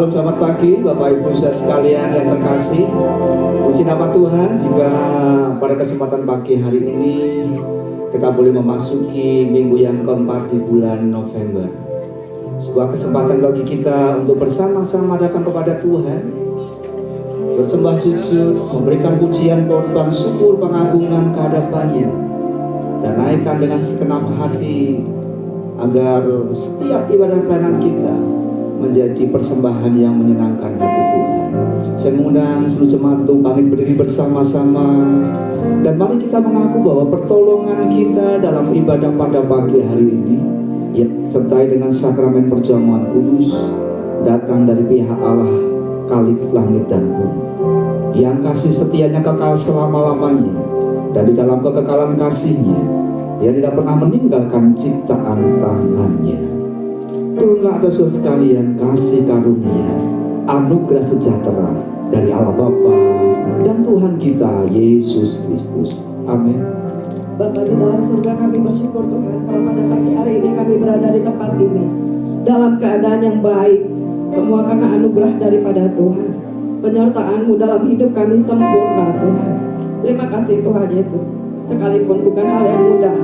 Salam selamat pagi Bapak Ibu saudara sekalian yang terkasih. Puji nama Tuhan jika pada kesempatan pagi hari ini kita boleh memasuki minggu yang keempat di bulan November. Sebuah kesempatan bagi kita untuk bersama-sama datang kepada Tuhan, bersembah sujud, memberikan pujian, korban syukur, pengagungan kehadapannya, dan naikkan dengan segenap hati agar setiap ibadah pelayanan kita menjadi persembahan yang menyenangkan hati Tuhan. Saya mengundang seluruh jemaat untuk pamit berdiri bersama-sama, dan mari kita mengaku bahwa pertolongan kita dalam ibadah pada pagi hari ini ya sertai dengan sakramen perjamuan kudus datang dari pihak Allah Khalik langit dan bumi, yang kasih setianya kekal selama-lamanya, dan di dalam kekekalan kasihnya Dia tidak pernah meninggalkan ciptaan tangannya. Turunlah ada saudara sekalian kasih karunia, anugerah sejahtera dari Allah Bapa dan Tuhan kita Yesus Kristus. Amin. Bapa di dalam surga, kami bersyukur Tuhan kalau pada pagi hari ini kami berada di tempat ini dalam keadaan yang baik, semua karena anugerah daripada Tuhan. Penyertaan-Mu dalam hidup kami sempurna Tuhan. Terima kasih Tuhan Yesus. Sekalipun bukan hal yang mudah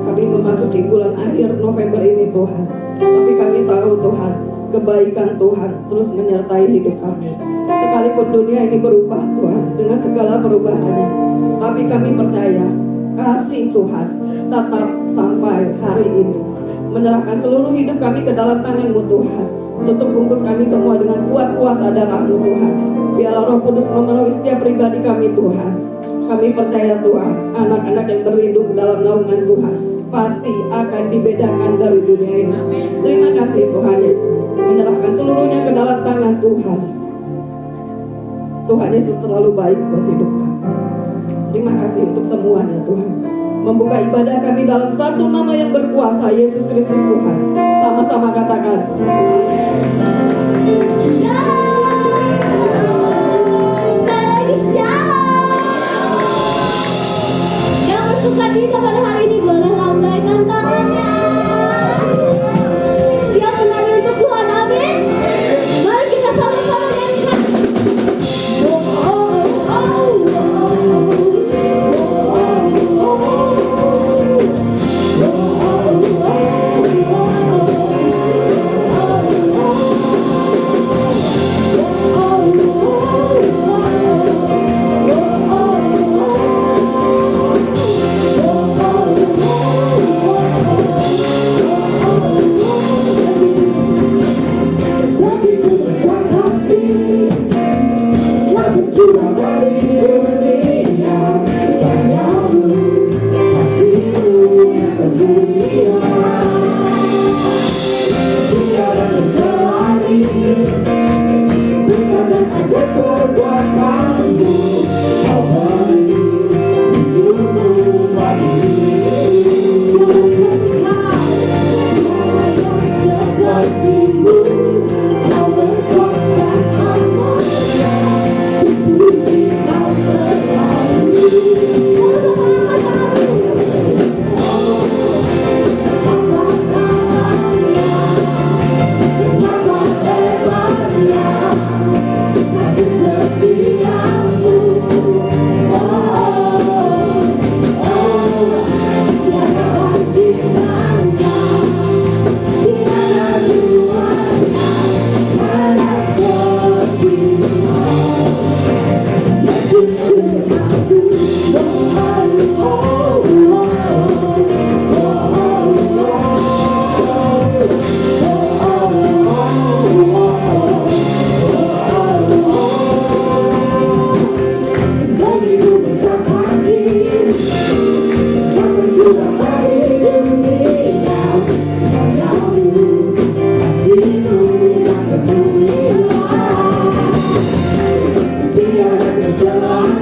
kami memasuki bulan akhir November ini Tuhan, tapi kami tahu Tuhan, kebaikan Tuhan terus menyertai hidup kami. Sekalipun dunia ini berubah Tuhan dengan segala perubahannya, tapi kami percaya kasih Tuhan tetap sampai hari ini. Menyerahkan seluruh hidup kami ke dalam tangan-Mu Tuhan. Tutup bungkus kami semua dengan kuat kuasa darah-Mu Tuhan. Biarlah Roh Kudus memenuhi setiap pribadi kami Tuhan. Kami percaya Tuhan, anak-anak yang berlindung dalam naungan Tuhan pasti akan dibedakan dari dunia ini. Terima kasih Tuhan Yesus, menyerahkan seluruhnya ke dalam tangan Tuhan. Tuhan Yesus terlalu baik buat hidup kami. Terima kasih untuk semuanya Tuhan. Membuka ibadah kami dalam satu nama yang berkuasa, Yesus Kristus Tuhan. Sama-sama katakan. Sukacita pada hari ini boleh lambaikan tangannya. Siap menari untuk Tuhan, amin. Mari kita sama-sama nyanyikan. Tiada kesalahan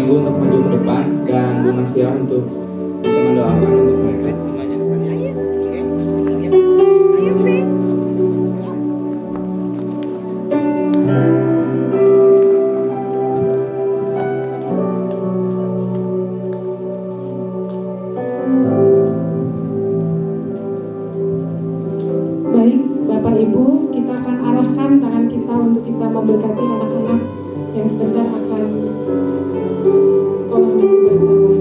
minggu untuk maju ke depan dan Mas untuk bisa mendoakan untuk mereka. Baik, Bapak Ibu, kita akan arahkan tangan kita untuk kita memberkati anak-anak yang sebentar akan sekolah minggu bersama.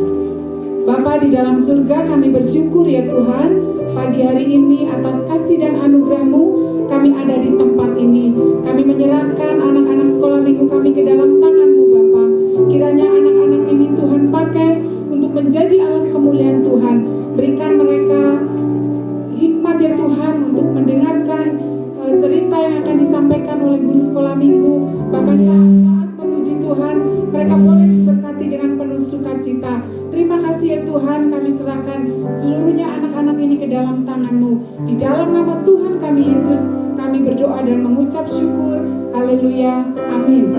Bapa di dalam surga, kami bersyukur ya Tuhan, pagi hari ini atas kasih dan anugerah-Mu, kami ada di tempat ini. Kami menyerahkan anak-anak sekolah minggu kami ke dalam tangan-Mu Bapa. Kiranya anak-anak ini Tuhan pakai untuk menjadi alat kemuliaan Tuhan. Berikan mereka hikmat ya Tuhan untuk mendengarkan cerita yang akan disampaikan oleh guru sekolah minggu. Bahkan saat memuji Tuhan, mereka boleh diberkati dengan penuh sukacita. Terima kasih ya Tuhan, kami serahkan seluruhnya anak-anak ini ke dalam tangan-Mu. Di dalam nama Tuhan kami Yesus, kami berdoa dan mengucap syukur. Haleluya, amin.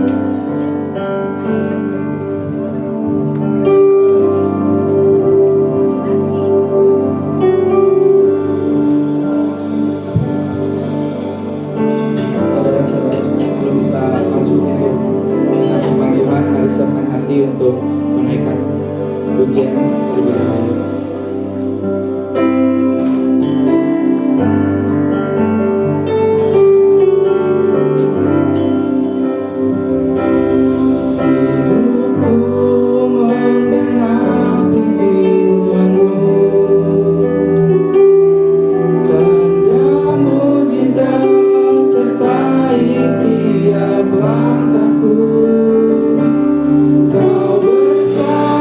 Siapkan hati untuk menaikkan pujian terlebih dahulu. Kau bersamaku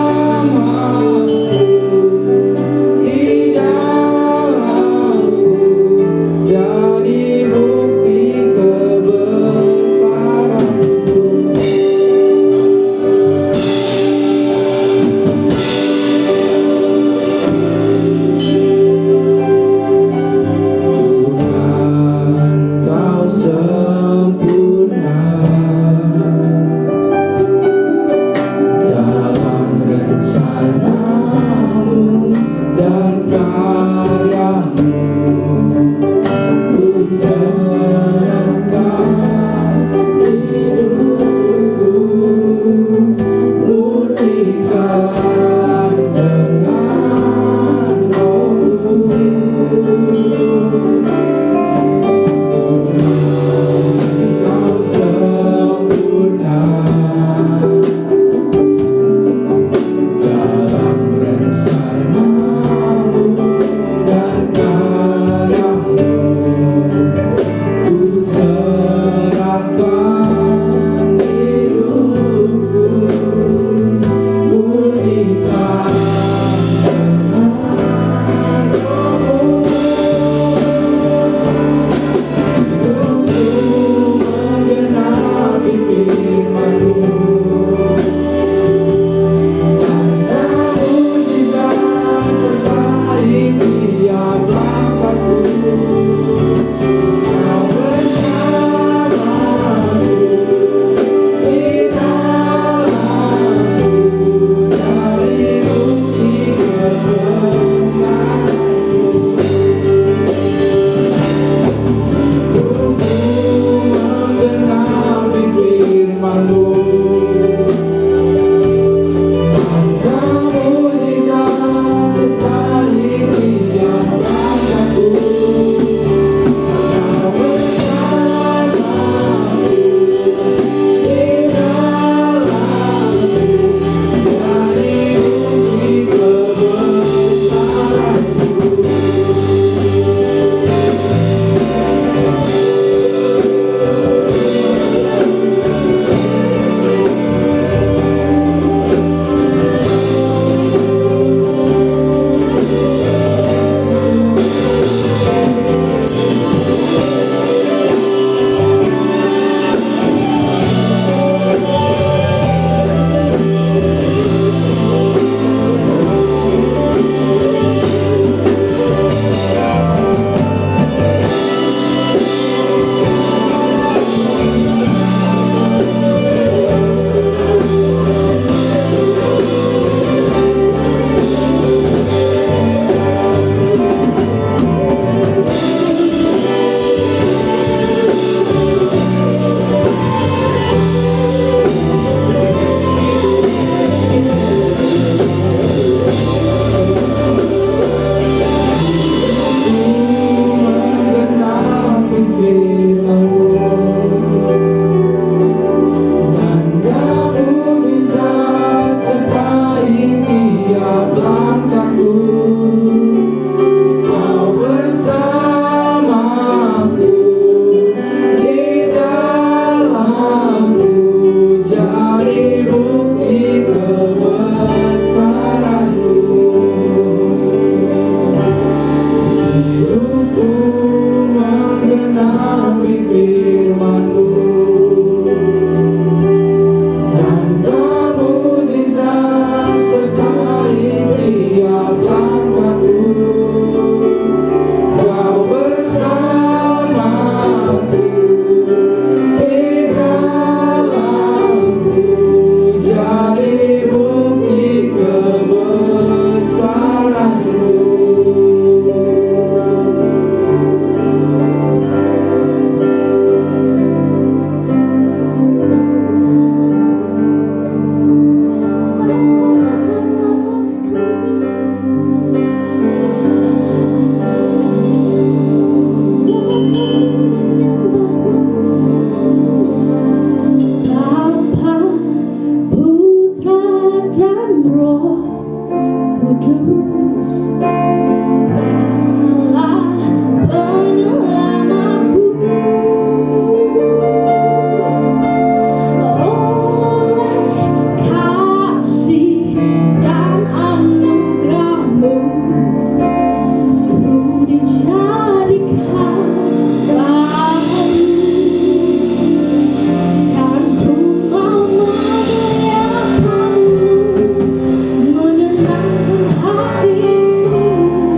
Kudus, Allah penyelamatku. Oleh kasih dan anugerah-Mu, ku dijadikan baru, dan ku mau memuliakan-Mu, menyenangkan hati-Mu.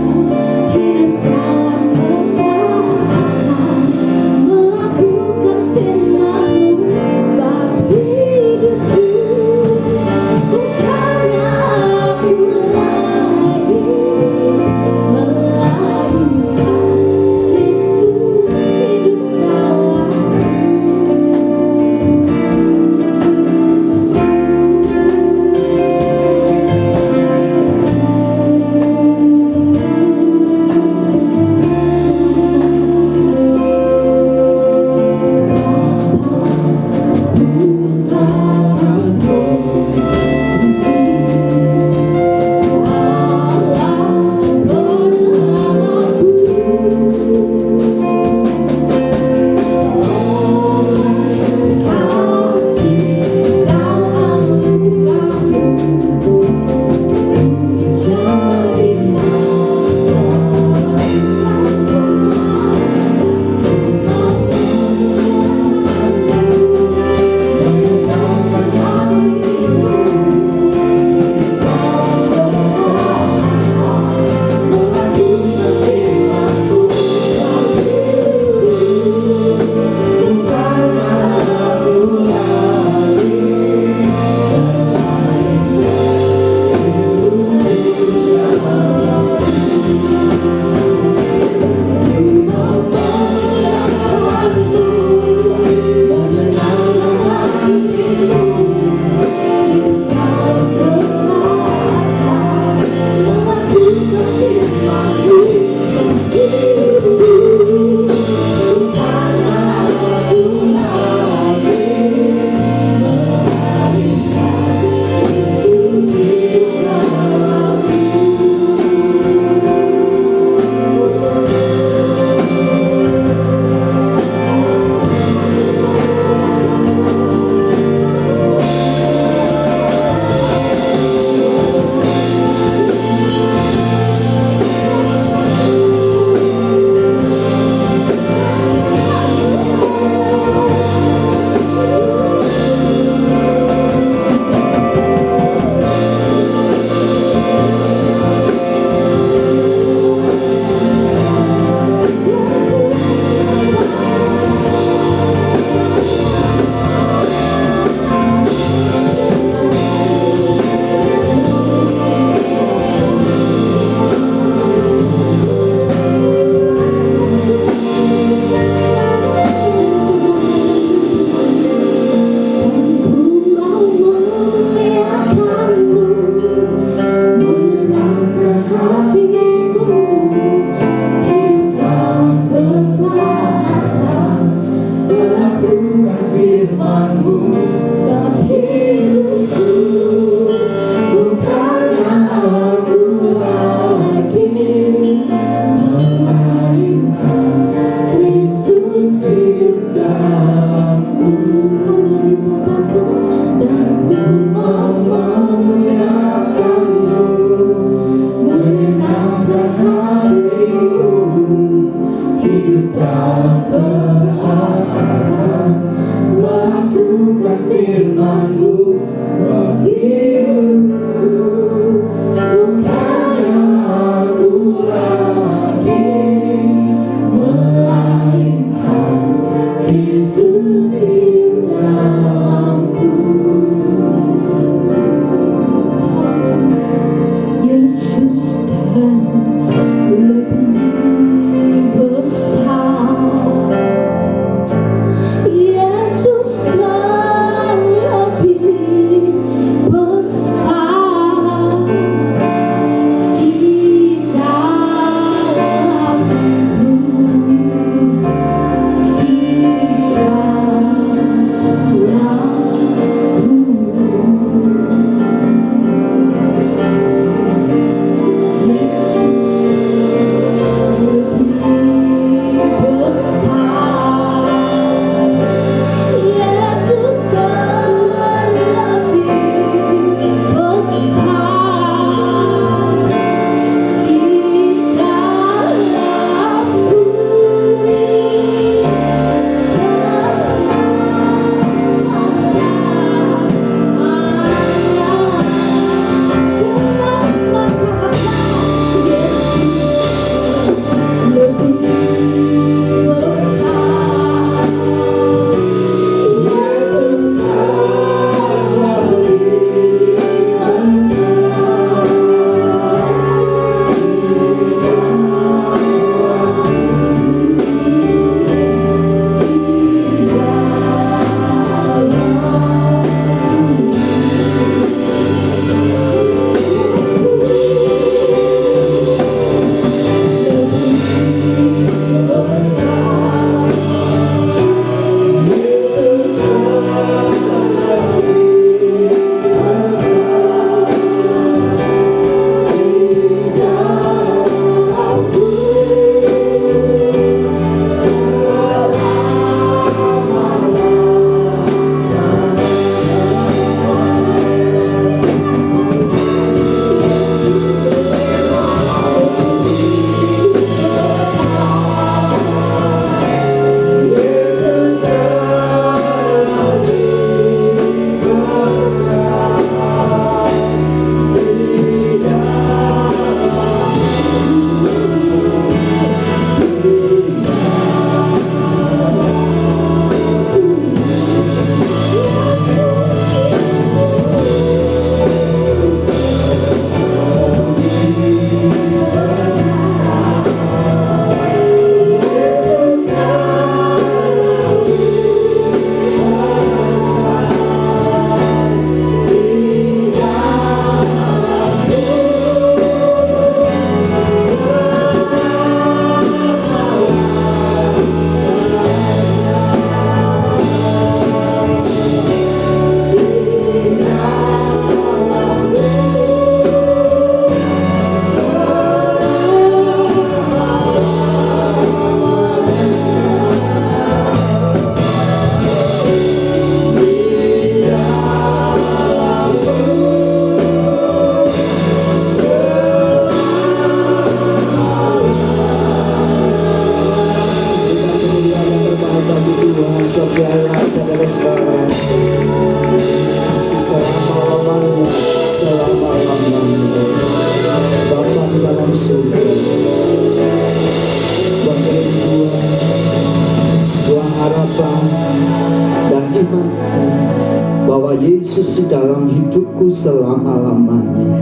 Yesus dalam hidupku selama-lamanya.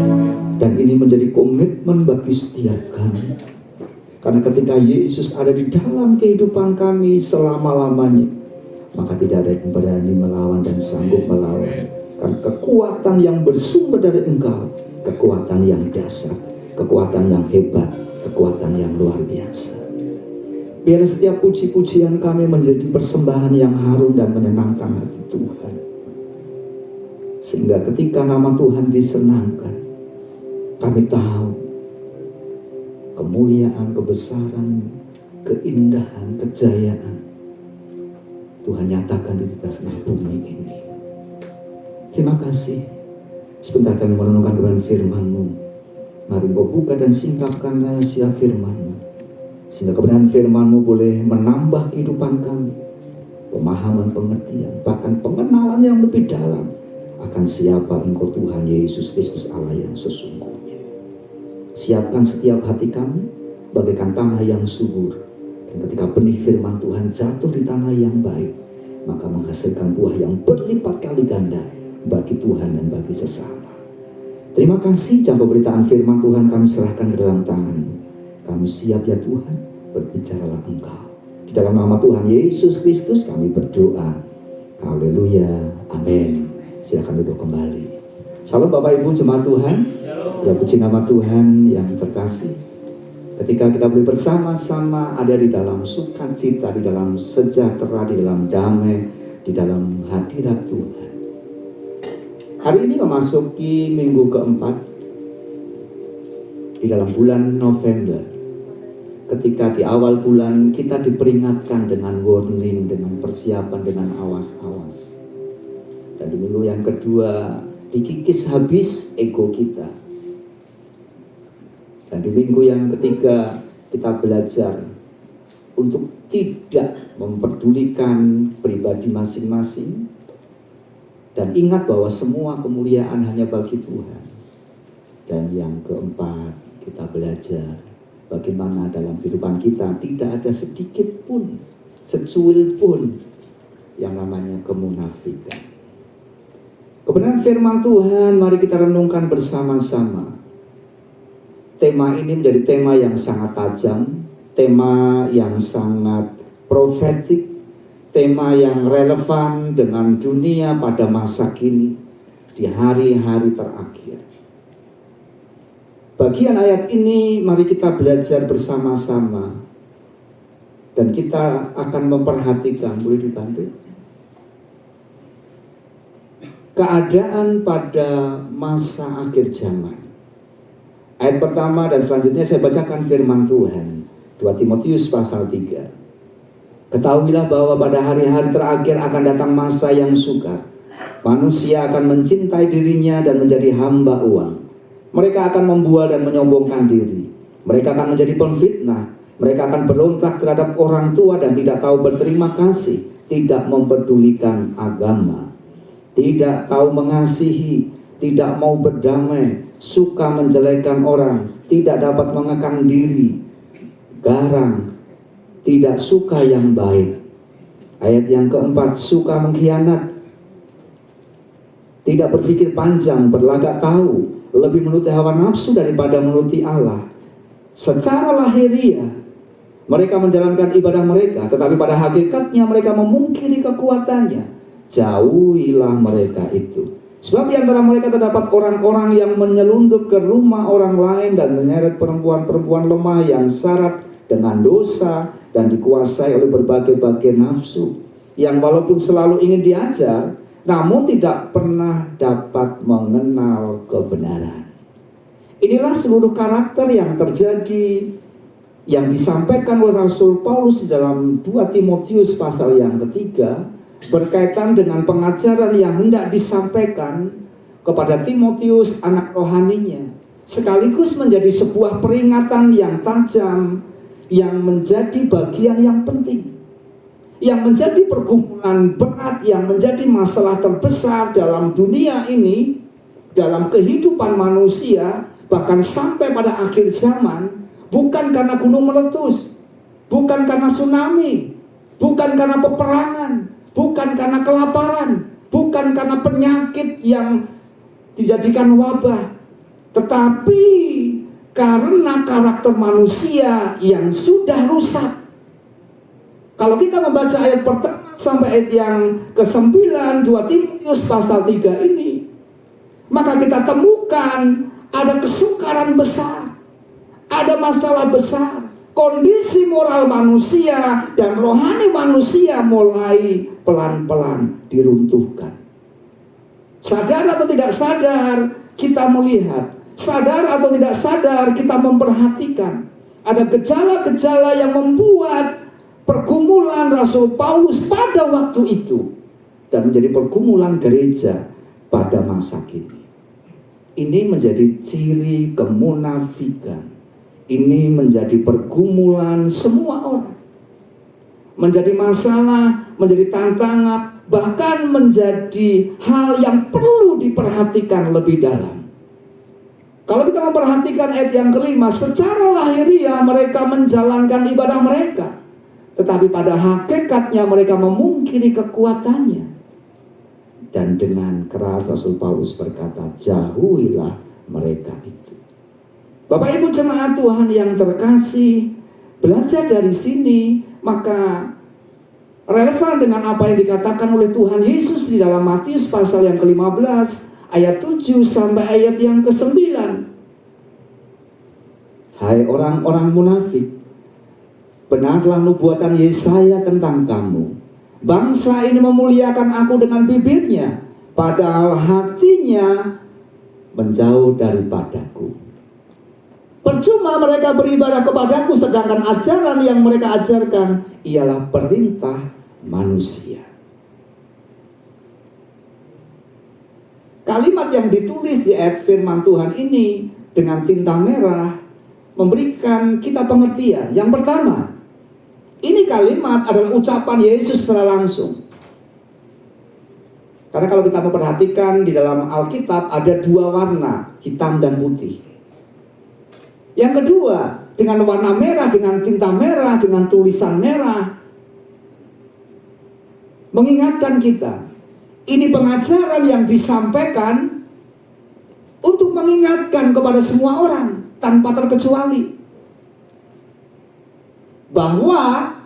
Dan ini menjadi komitmen bagi setiap kami. Karena ketika Yesus ada di dalam kehidupan kami selama-lamanya, maka tidak ada yang berani melawan dan sanggup melawan. Karena kekuatan yang bersumber dari Engkau, kekuatan yang dahsyat, kekuatan yang hebat, kekuatan yang luar biasa. Biar setiap puji-pujian kami menjadi persembahan yang harum dan menyenangkan hati Tuhan. Sehingga ketika nama Tuhan disenangkan, kami tahu kemuliaan, kebesaran, keindahan, kejayaan Tuhan nyatakan di atas bumi ini. Terima kasih. Sebentar kami merenungkan kebenaran firman-Mu. Mari Engkau buka dan singkapkan rahasia firman-Mu, sehingga kebenaran firman-Mu boleh menambah kehidupan kami, pemahaman, pengertian, bahkan pengenalan yang lebih dalam akan siapa Engkau Tuhan Yesus Kristus Allah yang sesungguhnya. Siapkan setiap hati kami bagaikan tanah yang subur, dan ketika benih firman Tuhan jatuh di tanah yang baik, maka menghasilkan buah yang berlipat kali ganda bagi Tuhan dan bagi sesama. Terima kasih, jam pemberitaan firman Tuhan kami serahkan ke dalam tangan-Mu. Kami siap ya Tuhan, berbicaralah Engkau. Di dalam nama Tuhan Yesus Kristus kami berdoa. Haleluya, amin. Silakan duduk kembali. Salam Bapak Ibu jemaat Tuhan. Ya puji nama Tuhan yang terkasih. Ketika kita boleh bersama-sama ada di dalam sukacita, di dalam sejahtera, di dalam damai, di dalam hadirat Tuhan. Hari ini memasuki minggu keempat di dalam bulan November. Ketika di awal bulan kita diperingatkan dengan warning, dengan persiapan, dengan awas-awas. Dan di minggu yang kedua dikikis habis ego kita. Dan di minggu yang ketiga kita belajar untuk tidak memperdulikan pribadi masing-masing. Dan ingat bahwa semua kemuliaan hanya bagi Tuhan. Dan yang keempat, kita belajar bagaimana dalam kehidupan kita tidak ada sedikit pun, secuil pun yang namanya kemunafikan. Kebenaran firman Tuhan, mari kita renungkan bersama-sama. Tema ini menjadi tema yang sangat tajam, tema yang sangat profetik, tema yang relevan dengan dunia pada masa kini, di hari-hari terakhir. Bagian ayat ini mari kita belajar bersama-sama. Dan kita akan memperhatikan, boleh dibantu? Keadaan pada masa akhir zaman. Ayat pertama dan selanjutnya saya bacakan firman Tuhan. 2 Timotius pasal 3. Ketahuilah bahwa pada hari-hari terakhir akan datang masa yang sukar. Manusia akan mencintai dirinya dan menjadi hamba uang. Mereka akan membual dan menyombongkan diri. Mereka akan menjadi pemfitnah. Mereka akan berontak terhadap orang tua dan tidak tahu berterima kasih. Tidak mempedulikan agama. Tidak tahu mengasihi. Tidak mau berdamai. Suka menjelekkan orang. Tidak dapat mengekang diri. Garang. Tidak suka yang baik. Ayat yang keempat, suka mengkhianat. Tidak berpikir panjang, berlagak tahu, lebih menuruti hawa nafsu daripada menuruti Allah. Secara lahiriah, mereka menjalankan ibadah mereka, tetapi pada hakikatnya mereka memungkiri kekuatannya. Jauhilah mereka itu. Sebab di antara mereka terdapat orang-orang yang menyelundup ke rumah orang lain dan menyeret perempuan-perempuan lemah yang syarat dengan dosa dan dikuasai oleh berbagai-bagai nafsu, yang walaupun selalu ingin diajar, namun tidak pernah dapat mengenal kebenaran. Inilah seluruh karakter yang terjadi, yang disampaikan oleh Rasul Paulus di dalam 2 Timotius pasal yang ketiga, berkaitan dengan pengajaran yang hendak disampaikan kepada Timotius anak rohaninya, sekaligus menjadi sebuah peringatan yang tajam, yang menjadi bagian yang penting, yang menjadi pergumulan berat, yang menjadi masalah terbesar dalam dunia ini, dalam kehidupan manusia, bahkan sampai pada akhir zaman. Bukan karena gunung meletus, bukan karena tsunami, bukan karena peperangan, bukan karena kelaparan, bukan karena penyakit yang dijadikan wabah, tetapi karena karakter manusia yang sudah rusak. Kalau kita membaca ayat pertama sampai ayat yang ke-9 2 Timotius pasal 3 ini, maka kita temukan ada kesukaran besar, ada masalah besar. Kondisi moral manusia dan rohani manusia mulai pelan-pelan diruntuhkan. Sadar atau tidak sadar, kita melihat. Sadar atau tidak sadar, kita memperhatikan. Ada gejala-gejala yang membuat pergumulan Rasul Paulus pada waktu itu dan menjadi pergumulan gereja pada masa kini. Ini menjadi ciri kemunafikan. Ini menjadi pergumulan semua orang. Menjadi masalah, menjadi tantangan, bahkan menjadi hal yang perlu diperhatikan lebih dalam. Kalau kita memperhatikan ayat yang kelima, secara lahiriah mereka menjalankan ibadah mereka, tetapi pada hakikatnya mereka memungkiri kekuatannya. Dan dengan keras Rasul Paulus berkata, jauhilah mereka itu. Bapak Ibu jemaat Tuhan yang terkasih, belajar dari sini maka relevan dengan apa yang dikatakan oleh Tuhan Yesus di dalam Matius pasal yang ke-15 ayat 7 sampai ayat yang ke-9. Hai orang-orang munafik, benarlah nubuatan Yesaya tentang kamu. Bangsa ini memuliakan aku dengan bibirnya, padahal hatinya menjauh daripadaku. Percuma mereka beribadah kepadaku, sedangkan ajaran yang mereka ajarkan ialah perintah manusia. Kalimat yang ditulis di ayat firman Tuhan ini dengan tinta merah memberikan kita pengertian. Yang pertama, ini kalimat adalah ucapan Yesus secara langsung. Karena kalau kita memperhatikan di dalam Alkitab ada dua warna, hitam dan putih. Yang kedua, dengan warna merah, dengan tinta merah, dengan tulisan merah, mengingatkan kita, ini pengajaran yang disampaikan untuk mengingatkan kepada semua orang tanpa terkecuali, bahwa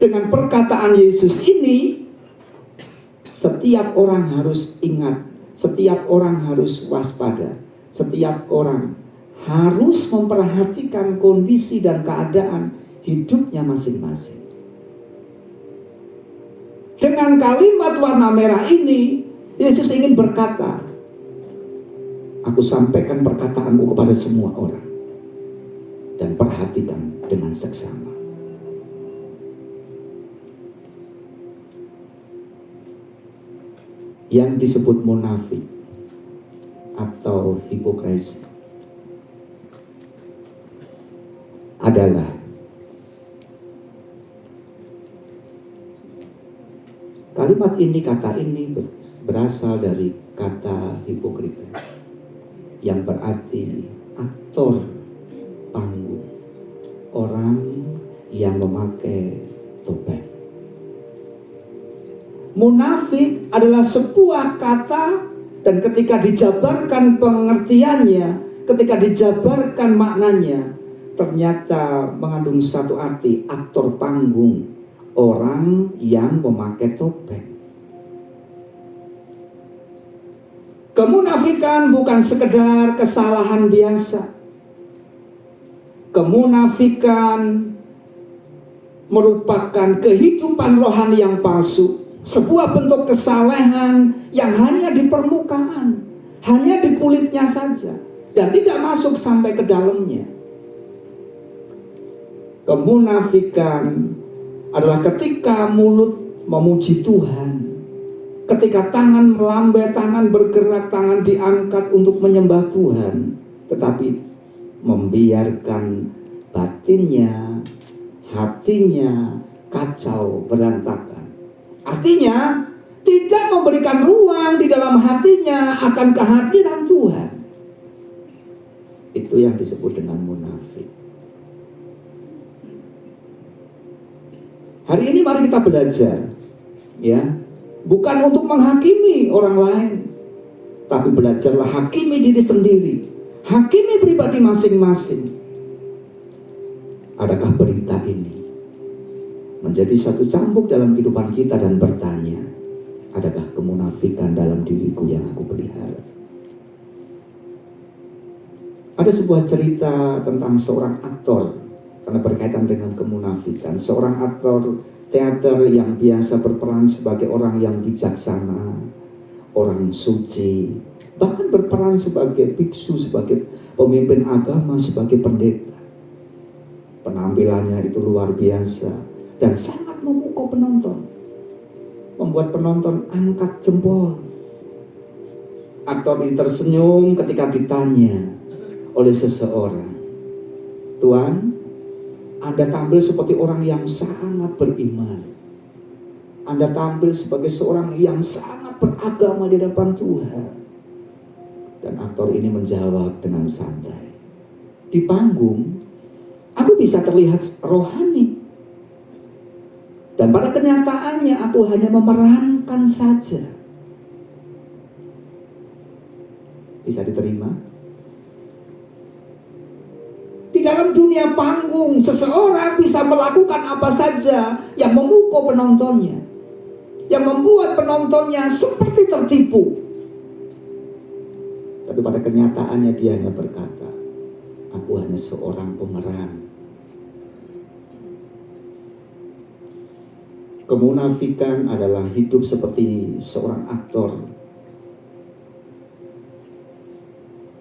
dengan perkataan Yesus ini, setiap orang harus ingat, setiap orang harus waspada, setiap orang harus memperhatikan kondisi dan keadaan hidupnya masing-masing. Dengan kalimat warna merah ini, Yesus ingin berkata, aku sampaikan perkataanku kepada semua orang, dan perhatikan dengan seksama. Yang disebut munafik atau hipokrisi adalah kalimat ini, kata ini berasal dari kata hipokrita yang berarti aktor panggung, orang yang memakai topeng. Munafik adalah sebuah kata, dan ketika dijabarkan pengertiannya, ketika dijabarkan maknanya, ternyata mengandung satu arti, aktor panggung, orang yang memakai topeng. Kemunafikan bukan sekedar kesalahan biasa. Kemunafikan merupakan kehidupan rohani yang palsu, sebuah bentuk kesalehan yang hanya di permukaan, hanya di kulitnya saja, dan tidak masuk sampai ke dalamnya. Kemunafikan adalah ketika mulut memuji Tuhan, ketika tangan melambai, tangan bergerak, tangan diangkat untuk menyembah Tuhan, tetapi membiarkan batinnya, hatinya kacau berantakan. Artinya tidak memberikan ruang di dalam hatinya akan kehadiran Tuhan. Itu yang disebut dengan munafik. Hari ini mari kita belajar, ya, bukan untuk menghakimi orang lain, tapi belajarlah hakimi diri sendiri, hakimi pribadi masing-masing. Adakah berita ini menjadi satu cambuk dalam kehidupan kita dan bertanya, adakah kemunafikan dalam diriku yang aku pelihara? Ada sebuah cerita tentang seorang aktor, karena berkaitan dengan kemunafikan. Seorang aktor teater yang biasa berperan sebagai orang yang bijaksana, orang suci, bahkan berperan sebagai biksu, sebagai pemimpin agama, sebagai pendeta. Penampilannya itu luar biasa dan sangat memukau penonton, membuat penonton angkat jempol. Aktor ini tersenyum ketika ditanya oleh seseorang, "Tuan, Anda tampil seperti orang yang sangat beriman. Anda tampil sebagai seorang yang sangat beragama di depan Tuhan." Dan aktor ini menjawab dengan santai, "Di panggung, aku bisa terlihat rohani. Dan pada kenyataannya aku hanya memerankan saja." Bisa diterima? Di dalam dunia panggung, seseorang bisa melakukan apa saja yang memukau penontonnya, yang membuat penontonnya seperti tertipu. Tapi pada kenyataannya dia hanya berkata, "Aku hanya seorang pemeran." Kemunafikan adalah hidup seperti seorang aktor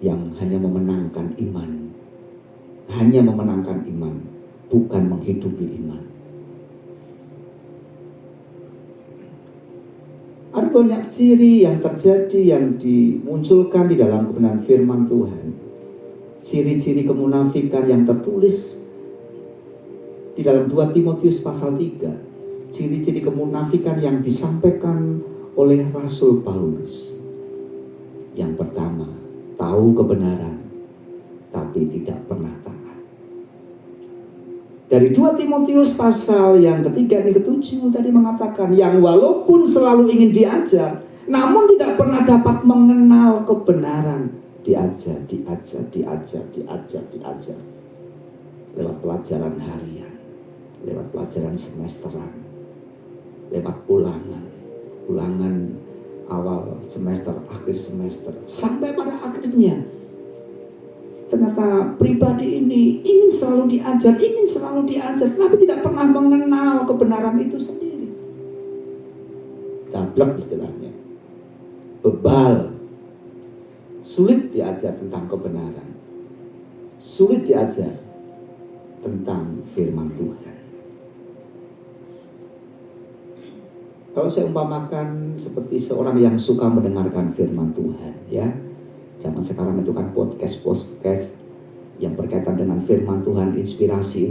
yang hanya memenangkan iman. Hanya memenangkan iman, bukan menghidupi iman. Ada banyak ciri yang terjadi, yang dimunculkan di dalam kebenaran firman Tuhan. Ciri-ciri kemunafikan yang tertulis di dalam 2 Timotius pasal 3. Ciri-ciri kemunafikan yang disampaikan oleh Rasul Paulus. Yang pertama, tahu kebenaran tapi tidak pernah taat. Dari 2 Timotius pasal yang ketiga dan ke-7 tadi mengatakan, yang walaupun selalu ingin diajar, namun tidak pernah dapat mengenal kebenaran. Diajar. Lewat pelajaran harian, lewat pelajaran semesteran, lewat ulangan awal semester, akhir semester, sampai pada akhirnya ternyata pribadi ini ingin selalu diajar, tapi tidak pernah mengenal kebenaran itu sendiri. Gablek istilahnya, bebal, sulit diajar tentang kebenaran, sulit diajar tentang firman Tuhan. Kalau saya umpamakan seperti seorang yang suka mendengarkan firman Tuhan, ya. Zaman sekarang itu kan podcast yang berkaitan dengan firman Tuhan, inspirasi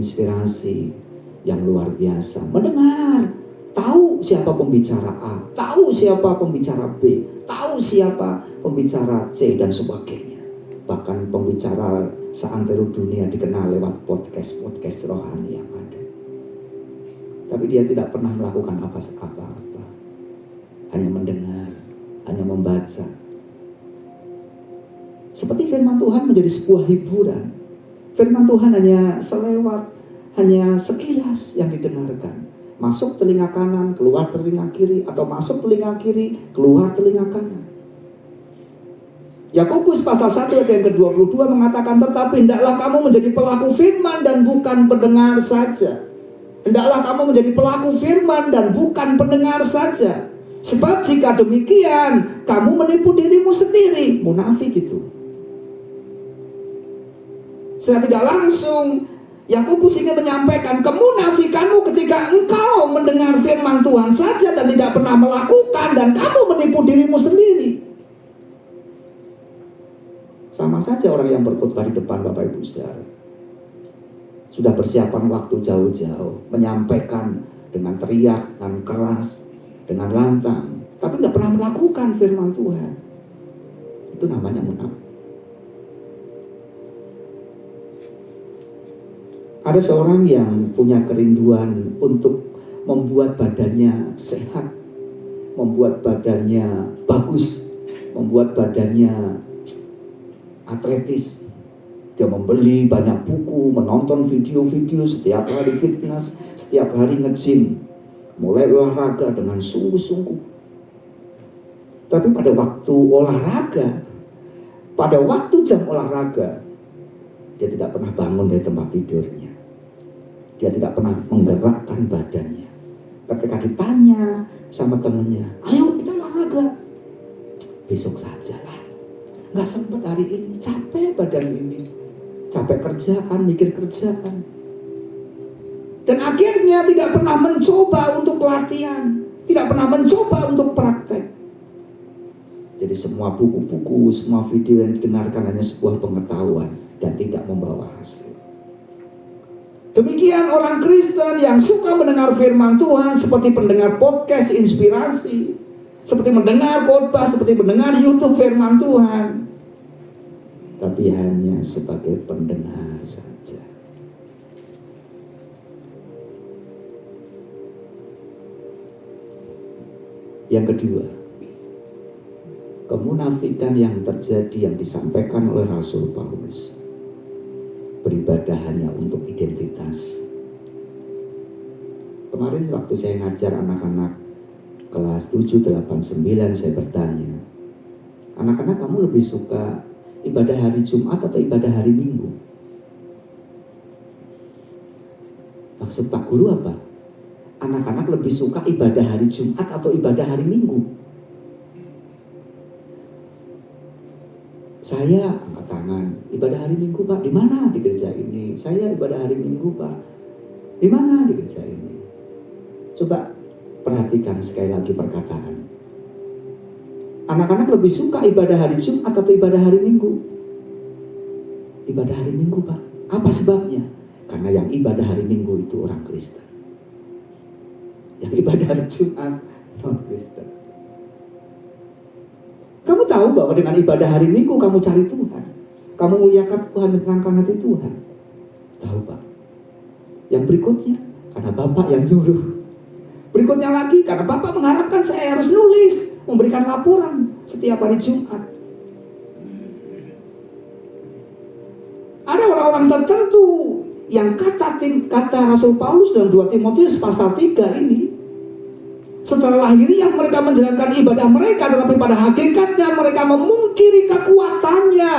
yang luar biasa. Mendengar, tahu siapa pembicara A, tahu siapa pembicara B, tahu siapa pembicara C dan sebagainya. Bahkan pembicara seantero dunia dikenal lewat podcast rohani yang ada. Tapi dia tidak pernah melakukan apa-apa. Hanya mendengar, hanya membaca. Seperti firman Tuhan menjadi sebuah hiburan. Firman Tuhan hanya selewat, hanya sekilas yang didengarkan. Masuk telinga kanan, keluar telinga kiri, atau masuk telinga kiri, keluar telinga kanan. Yakobus pasal 1 ayat yang ke-22 mengatakan, tetapi hendaklah kamu menjadi pelaku firman dan bukan pendengar saja. Hendaklah kamu menjadi pelaku firman dan bukan pendengar saja. Sebab jika demikian, kamu menipu dirimu sendiri. Munafik itu. Secara tidak langsung, Yakobus ingin menyampaikan kemunafikanmu ketika engkau mendengar firman Tuhan saja dan tidak pernah melakukan, dan kamu menipu dirimu sendiri. Sama saja orang yang berkhotbah di depan Bapak Ibu Saudara. Sudah persiapan waktu jauh-jauh, menyampaikan dengan teriak, dengan keras, dengan lantang, tapi nggak pernah melakukan firman Tuhan. Itu namanya munafik. Ada seorang yang punya kerinduan untuk membuat badannya sehat, membuat badannya bagus, membuat badannya atletis. Dia membeli banyak buku, menonton video-video, setiap hari fitness, setiap hari nge-gym, mulai olahraga dengan sungguh-sungguh. Tapi pada waktu olahraga, pada waktu jam olahraga, dia tidak pernah bangun dari tempat tidurnya. Dia tidak pernah menggerakkan badannya. Ketika ditanya sama temennya, ayo kita olahraga, besok saja lah, nggak sempet hari ini, capek badan ini, capek kerjaan, mikir kerjaan. Dan akhirnya tidak pernah mencoba untuk latihan, tidak pernah mencoba untuk praktek. Jadi semua buku-buku, semua video yang didengarkan hanya sebuah pengetahuan dan tidak membawa hasil. Demikian orang Kristen yang suka mendengar firman Tuhan, seperti pendengar podcast inspirasi, seperti mendengar khotbah, seperti mendengar YouTube firman Tuhan, tapi hanya sebagai pendengar saja. Yang kedua, kemunafikan yang terjadi yang disampaikan oleh Rasul Paulus. Beribadah hanya untuk identitas. Kemarin waktu saya ngajar anak-anak kelas 7, 8, 9, saya bertanya, anak-anak kamu lebih suka ibadah hari Jumat atau ibadah hari Minggu? Maksud Pak Guru apa? Anak-anak lebih suka ibadah hari Jumat atau ibadah hari Minggu? Saya angkat tangan, ibadah hari Minggu Pak, di mana di gereja ini? Saya ibadah hari Minggu Pak, di mana di gereja ini? Coba perhatikan sekali lagi perkataan. Anak-anak lebih suka ibadah hari Jumat atau ibadah hari Minggu? Ibadah hari Minggu Pak. Apa sebabnya? Karena yang ibadah hari Minggu itu orang Kristen. Yang ibadah hari Jumat non Kristen. Kamu tahu bahwa dengan ibadah hari Minggu kamu cari Tuhan, kamu muliakan Tuhan, menyenangkan hati Tuhan. Tahu Pak? Yang berikutnya, karena Bapak yang nyuruh. Berikutnya lagi, karena Bapak mengharapkan saya harus nulis, memberikan laporan setiap hari Jumat. Ada orang-orang tertentu yang kata Rasul Paulus dalam 2 Timotius pasal 3 ini, secara lahiriah mereka menjalankan ibadah mereka, tetapi pada hakikatnya mereka memungkiri kekuatannya.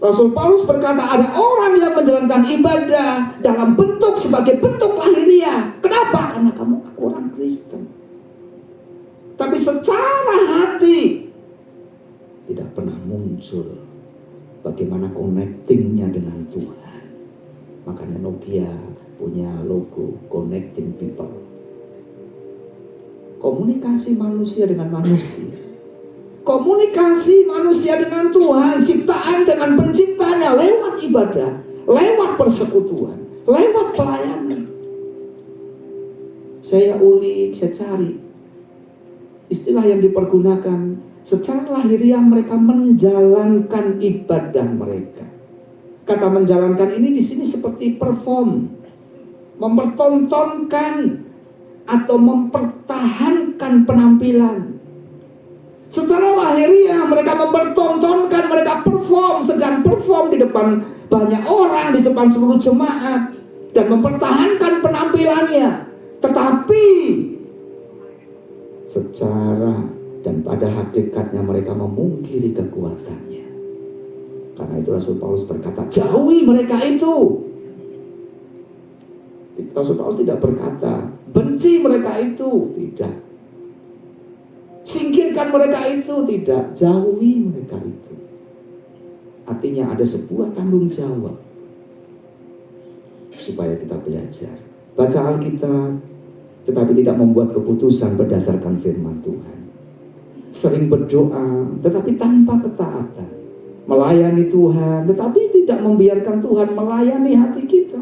Rasul Paulus berkata ada orang yang menjalankan ibadah dalam bentuk sebagai bentuk lahiriah. Kenapa? Karena aku orang Kristen. Tapi secara hati tidak pernah muncul bagaimana connectingnya dengan Tuhan. Makanya Nokia punya logo connecting people. Komunikasi manusia dengan manusia. Komunikasi manusia dengan Tuhan, ciptaan dengan penciptanya lewat ibadah, lewat persekutuan, lewat pelayanan. Saya ulik, saya cari istilah yang dipergunakan. Secara lahiriah mereka menjalankan ibadah mereka. Kata menjalankan ini di sini seperti perform, mempertontonkan atau mempertahankan penampilan. Secara lahiriah mereka mempertontonkan, mereka sedang perform di depan banyak orang, di depan seluruh jemaat, dan mempertahankan penampilannya. Tetapi secara dan pada hakikatnya mereka memungkiri kekuatannya. Karena itu Rasul Paulus berkata, jauhi mereka itu. Rasul Paulus tidak berkata, benci mereka itu. Tidak. Singkirkan mereka itu. Tidak. Jauhi mereka itu. Artinya ada sebuah tanggung jawab. Supaya kita belajar. Baca Alkitab. Tetapi tidak membuat keputusan berdasarkan firman Tuhan. Sering berdoa, tetapi tanpa ketaatan. Melayani Tuhan, tetapi tidak membiarkan Tuhan melayani hati kita.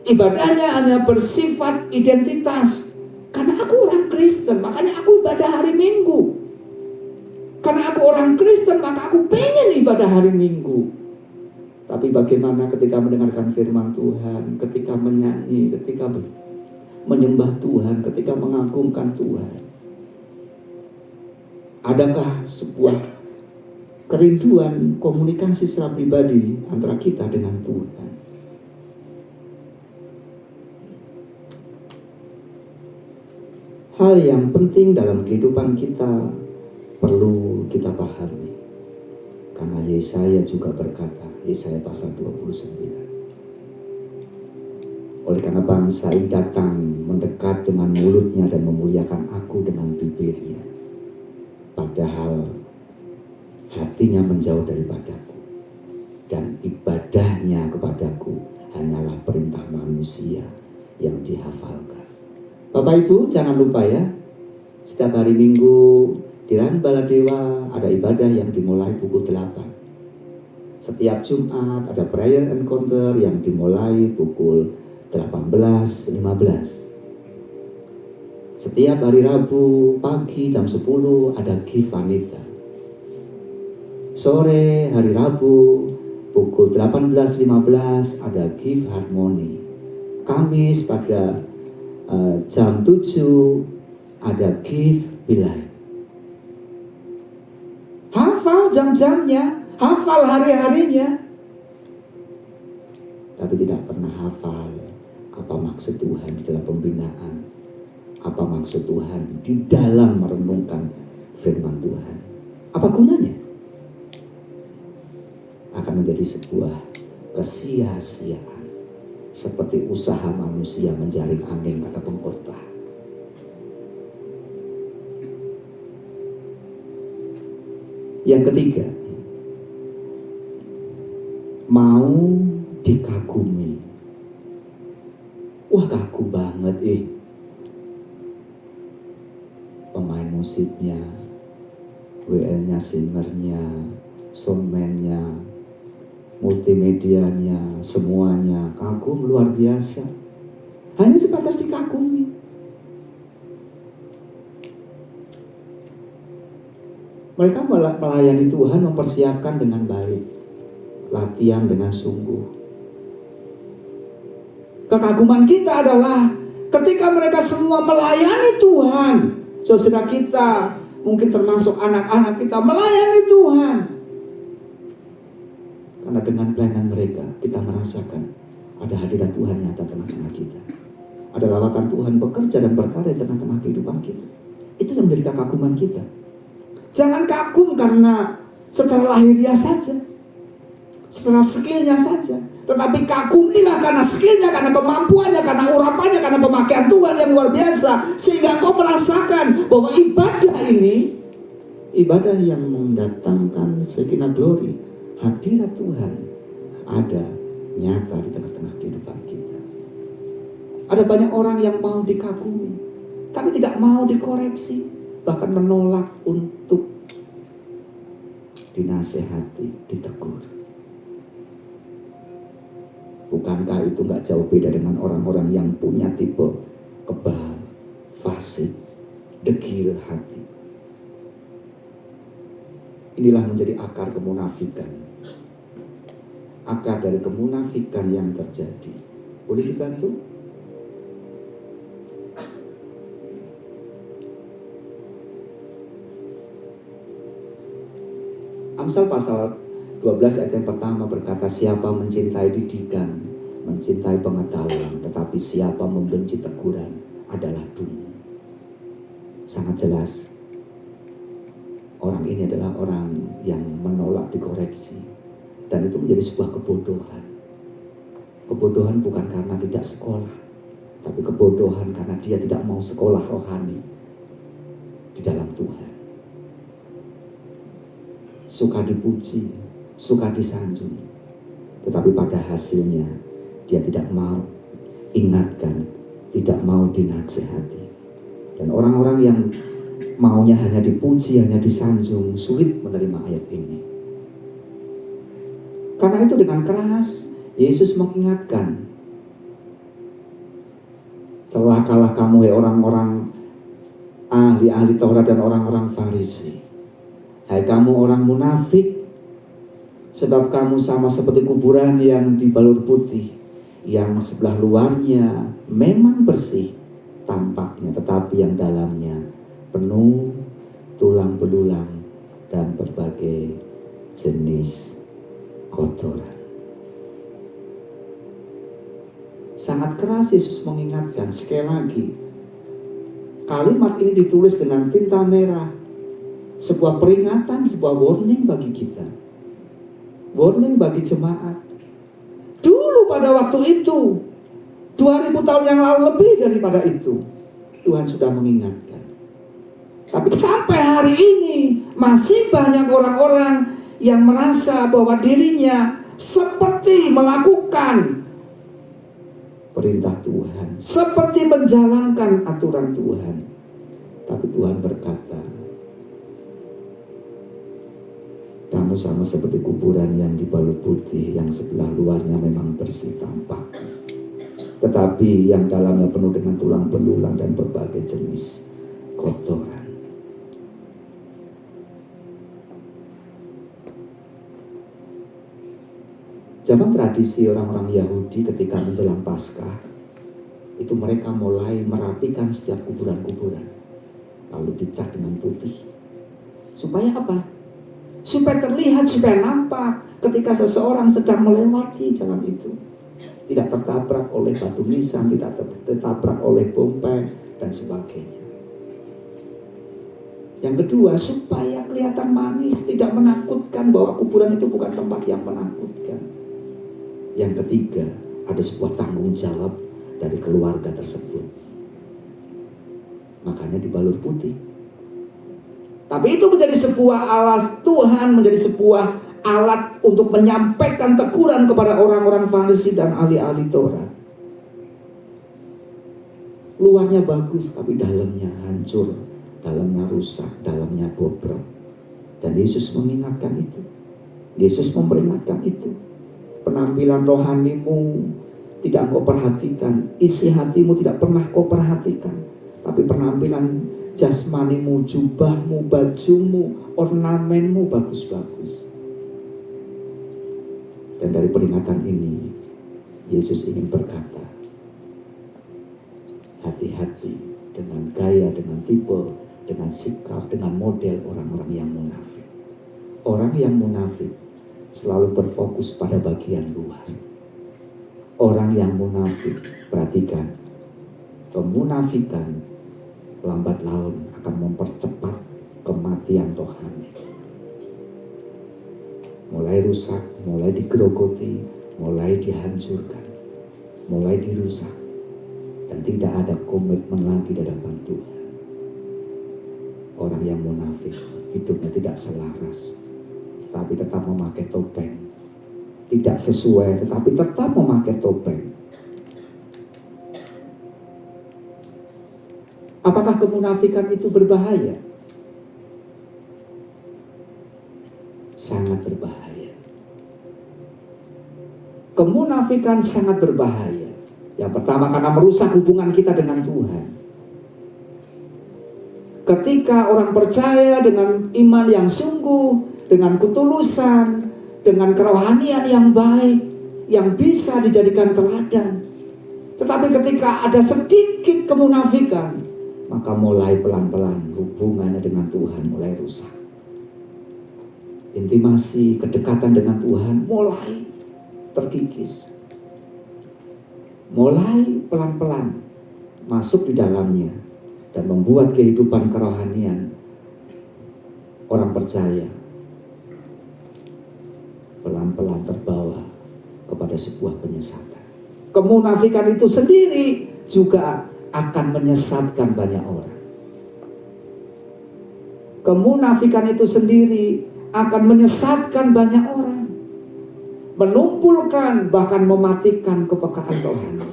Ibadahnya hanya bersifat identitas. Karena aku orang Kristen, makanya aku ibadah hari Minggu. Karena aku orang Kristen, maka aku pengen ibadah hari Minggu. Tapi bagaimana ketika mendengarkan firman Tuhan, ketika menyanyi, ketika menyembah Tuhan, ketika mengagungkan Tuhan? Adakah sebuah kerinduan komunikasi secara pribadi antara kita dengan Tuhan? Hal yang penting dalam kehidupan kita perlu kita pahami. Karena Yesaya juga berkata, Yesaya pasal 29. Oleh karena bangsa ini datang mendekat dengan mulutnya dan memuliakan aku dengan bibirnya, padahal hatinya menjauh daripadaku, dan ibadahnya kepadaku hanyalah perintah manusia yang dihafalkan. Bapak Ibu jangan lupa ya, setiap hari Minggu di Ran Baladewa ada ibadah yang dimulai pukul 8. Setiap Jumat ada prayer encounter yang dimulai pukul 18.15. Setiap hari Rabu pagi jam 10 ada Give Vanita. Sore hari Rabu pukul 18.15 ada Give Harmony. Kamis pada jam 7 ada Give Light. Hafal jam-jamnya, hafal hari-harinya, tapi tidak pernah hafal apa maksud Tuhan di dalam pembinaan, apa maksud Tuhan di dalam merenungkan firman Tuhan. Apa gunanya? Akan menjadi sebuah kesia-siaan, seperti usaha manusia menjaring angin, kata pengkhotbah. Yang ketiga, mau dikagumi. Wah, kagum banget pemain musiknya, WL-nya, singernya, soundman-nya, multimedianya, semuanya kagum luar biasa. Hanya sebatas dikagumi. Mereka melayani Tuhan, mempersiapkan dengan baik, latihan dengan sungguh. Kekaguman kita adalah ketika mereka semua melayani Tuhan. Saudara kita, mungkin termasuk anak-anak kita, melayani Tuhan. Karena dengan pelayanan mereka, kita merasakan ada hadirat Tuhan nyata tengah-tengah kita. Ada lawatan Tuhan bekerja dan berkarya di tengah-tengah kehidupan kita. Itu yang menjadi kekaguman kita. Jangan kagum karena secara lahiriah saja, secara skillnya saja. Tetapi kagumilah karena skillnya, karena kemampuannya, karena urapannya, karena pemakaian Tuhan yang luar biasa. Sehingga kau merasakan bahwa ibadah ini, ibadah yang mendatangkan Shekinah glory, hadirat Tuhan ada nyata di tengah-tengah kehidupan kita. Ada banyak orang yang mau dikagumi, tapi tidak mau dikoreksi. Bahkan menolak untuk dinasehati, ditegur. Bukankah itu gak jauh beda dengan orang-orang yang punya tipe kebal, fasik, degil hati. Inilah menjadi akar kemunafikan. Akar dari kemunafikan yang terjadi. Boleh dibantu? Amsal pasal 12 ayat yang pertama berkata, siapa mencintai didikan, mencintai pengetahuan, tetapi siapa membenci teguran adalah dungu. Sangat jelas, orang ini adalah orang yang menolak dikoreksi. Dan itu menjadi sebuah kebodohan. Kebodohan bukan karena tidak sekolah, tapi kebodohan karena dia tidak mau sekolah rohani di dalam Tuhan. Suka dipuji, suka disanjung, tetapi pada hasilnya dia tidak mau ingatkan, tidak mau dinasehati. Dan orang-orang yang maunya hanya dipuji, hanya disanjung, sulit menerima ayat ini. Karena itu dengan keras Yesus mengingatkan, celakalah kamu hai orang-orang ahli-ahli Taurat dan orang-orang Farisi. Hai kamu orang munafik, sebab kamu sama seperti kuburan yang dibalur putih, yang sebelah luarnya memang bersih, tampaknya, tetapi yang dalamnya penuh tulang belulang dan berbagai jenis kotoran. Sangat keras Yesus mengingatkan. Sekali lagi, kalimat ini ditulis dengan tinta merah. Sebuah peringatan, sebuah warning bagi kita. Warning bagi jemaat. Dulu pada waktu itu, 2000 tahun yang lalu, lebih daripada itu, Tuhan sudah mengingatkan. Tapi sampai hari ini masih banyak orang-orang yang merasa bahwa dirinya seperti melakukan perintah Tuhan, seperti menjalankan aturan Tuhan. Tapi Tuhan berkata, kamu sama seperti kuburan yang dibalut putih, yang sebelah luarnya memang bersih tampak, tetapi yang dalamnya penuh dengan tulang belulang dan berbagai jenis kotoran. Zaman tradisi orang-orang Yahudi ketika menjelang Paskah, itu mereka mulai merapikan setiap kuburan-kuburan, lalu dicat dengan putih. Supaya apa? Supaya terlihat, supaya nampak ketika seseorang sedang melewati jalan itu. Tidak tertabrak oleh batu nisan, tidak tertabrak oleh bongkai dan sebagainya. Yang kedua, supaya kelihatan manis, tidak menakutkan, bahwa kuburan itu bukan tempat yang menakutkan. Yang ketiga, ada sebuah tanggung jawab dari keluarga tersebut. Makanya dibalur putih. Tapi itu menjadi sebuah alas Tuhan, menjadi sebuah alat untuk menyampaikan teguran kepada orang-orang Farisi dan ahli-ahli Taurat. Luarnya bagus, tapi dalamnya hancur, dalamnya rusak, dalamnya bobrok. Dan Yesus mengingatkan itu. Yesus memperingatkan itu. Penampilan rohanimu tidak kau perhatikan, isi hatimu tidak pernah kau perhatikan, tapi penampilan jasmanimu, jubahmu, bajumu, ornamenmu bagus-bagus. Dan dari peringatan ini, Yesus ingin berkata, hati-hati dengan gaya, dengan tipe, dengan sikap, dengan model orang-orang yang munafik. Orang yang munafik selalu berfokus pada bagian luar. Orang yang munafik, perhatikan, kemunafikan lambat laun akan mempercepat kematian rohani. Mulai rusak, mulai digerogoti, mulai dihancurkan, mulai dirusak, dan tidak ada komitmen lagi di hadapan Tuhan. Orang yang munafik hidupnya tidak selaras, tetapi tetap memakai topeng. Tidak sesuai, tetapi tetap memakai topeng. Apakah kemunafikan itu berbahaya? Sangat berbahaya. Kemunafikan sangat berbahaya. Yang pertama, karena merusak hubungan kita dengan Tuhan. Ketika orang percaya dengan iman yang sungguh, dengan ketulusan, dengan kerohanian yang baik, yang bisa dijadikan teladan. Tetapi ketika ada sedikit kemunafikan, maka mulai pelan-pelan hubungannya dengan Tuhan mulai rusak. Intimasi, kedekatan dengan Tuhan mulai terkikis. Mulai pelan-pelan masuk di dalamnya dan membuat kehidupan kerohanian orang percaya pelan-pelan terbawa kepada sebuah penyesatan. Kemunafikan itu sendiri juga akan menyesatkan banyak orang. Kemunafikan itu sendiri akan menyesatkan banyak orang, menumpulkan bahkan mematikan kepekaan rohani.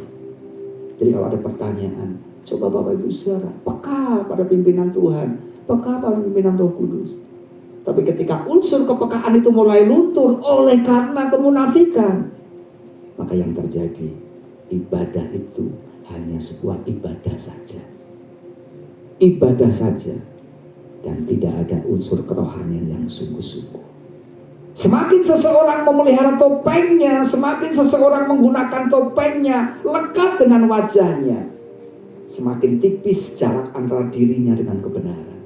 Jadi kalau ada pertanyaan, coba Bapak Ibu Saudara peka pada pimpinan Tuhan, peka pada pimpinan Roh Kudus. Tapi ketika unsur kepekaan itu mulai luntur oleh karena kemunafikan, maka yang terjadi, ibadah itu hanya sebuah ibadah saja. Ibadah saja. Dan tidak ada unsur kerohanian yang sungguh-sungguh. Semakin seseorang memelihara topengnya, semakin seseorang menggunakan topengnya, lekat dengan wajahnya, semakin tipis jarak antara dirinya dengan kebenaran.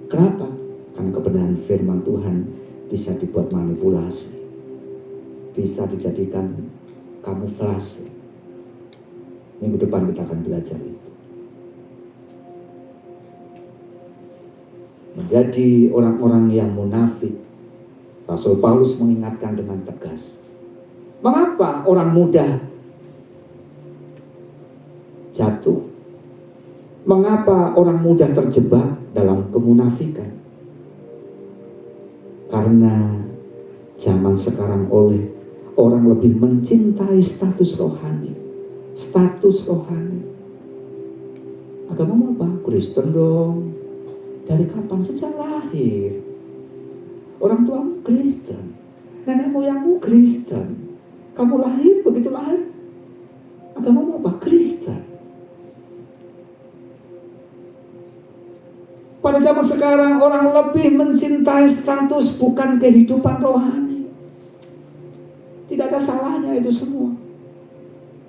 Kenapa? Karena kebenaran firman Tuhan bisa dibuat manipulasi, bisa dijadikan kamuflase. Minggu depan kita akan belajar itu. Menjadi orang-orang yang munafik, Rasul Paulus mengingatkan dengan tegas. Mengapa orang mudah jatuh? Mengapa orang mudah terjebak dalam kemunafikan? Karena zaman sekarang oleh orang lebih mencintai status rohani. Status rohani. Agamamu apa? Kristen dong. Dari kapan? Sejak lahir. Orang tuamu Kristen. Nenek moyangmu Kristen. Kamu lahir, begitu lahir. Agamamu apa? Kristen. Pada zaman sekarang orang lebih mencintai status bukan kehidupan rohani. Tidak ada salahnya itu semua.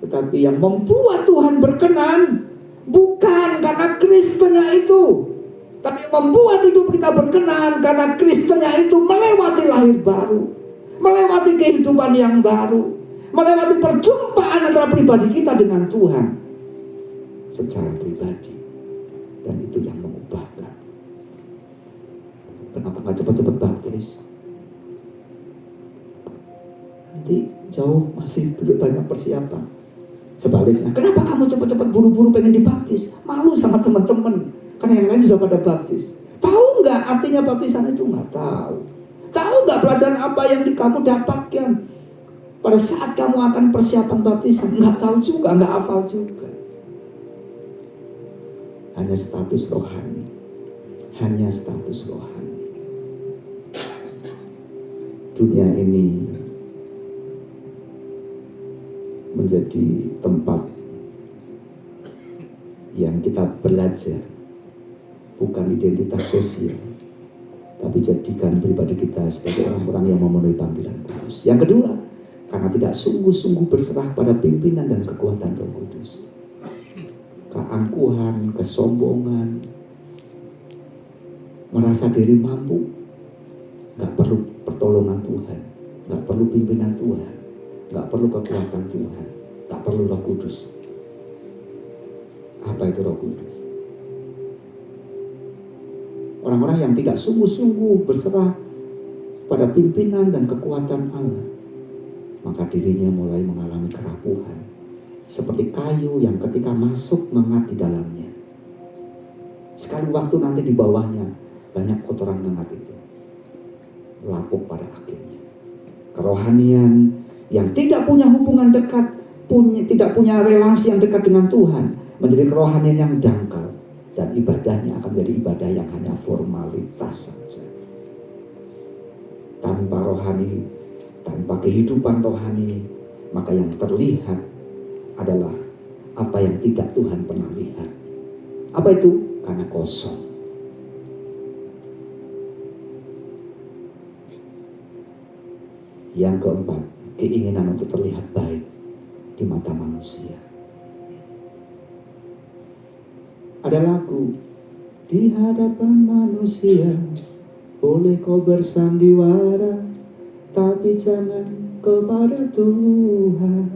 Tetapi yang membuat Tuhan berkenan bukan karena Kristennya itu, tapi membuat hidup kita berkenan karena Kristennya itu melewati lahir baru, melewati kehidupan yang baru, melewati perjumpaan antara pribadi kita dengan Tuhan secara pribadi. Dan itu yang mengubahkan. Kenapa gak cepat-cepat baptis? Nanti jauh masih banyak persiapan. Sebaliknya, kenapa kamu cepat-cepat buru-buru pengen dibaptis? Malu sama teman-teman, karena yang lain sudah pada baptis. Tahu nggak artinya baptisan itu? Nggak tahu. Tahu nggak pelajaran apa yang kamu dapatkan pada saat kamu akan persiapan baptisan? Nggak tahu juga, nggak hafal juga. Hanya status rohani, hanya status rohani. Dunia ini menjadi tempat yang kita belajar, bukan identitas sosial, tapi jadikan pribadi kita sebagai orang-orang yang memenuhi panggilan kudus. Yang kedua, karena tidak sungguh-sungguh berserah pada pimpinan dan kekuatan Roh Kudus. Keangkuhan, kesombongan, merasa diri mampu, gak perlu pertolongan Tuhan, gak perlu pimpinan Tuhan, gak perlu kekuatan Tuhan, gak perlu Roh Kudus. Apa itu Roh Kudus? Orang-orang yang tidak sungguh-sungguh berserah pada pimpinan dan kekuatan Allah, maka dirinya mulai mengalami kerapuhan, seperti kayu yang ketika masuk mengat di dalamnya. Sekali waktu nanti di bawahnya banyak kotoran mengat itu, lapuk pada akhirnya. Kerohanian yang tidak punya hubungan dekat, tidak punya relasi yang dekat dengan Tuhan, menjadi kerohanian yang dangkal, dan ibadahnya akan menjadi ibadah yang hanya formalitas saja. Tanpa rohani, tanpa kehidupan rohani, maka yang terlihat adalah apa yang tidak Tuhan pernah lihat. Apa itu? Karena kosong. Yang keempat, keinginan untuk terlihat baik di mata manusia. Ada lagu, di hadapan manusia boleh kau bersandiwara, tapi jangan kepada Tuhan.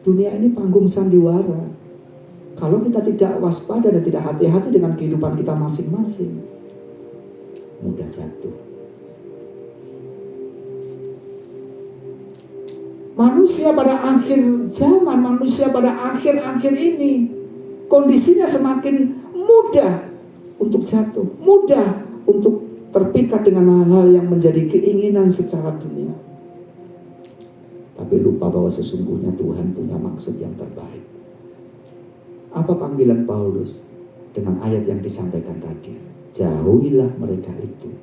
Dunia ini panggung sandiwara. Kalau kita tidak waspada dan tidak hati-hati dengan kehidupan kita masing-masing, mudah jatuh. Manusia pada akhir zaman, manusia pada akhir-akhir ini, kondisinya semakin mudah untuk jatuh, mudah untuk terpikat dengan hal-hal yang menjadi keinginan secara dunia. Tapi lupa bahwa sesungguhnya Tuhan punya maksud yang terbaik. Apa panggilan Paulus dengan ayat yang disampaikan tadi? Jauhilah mereka itu.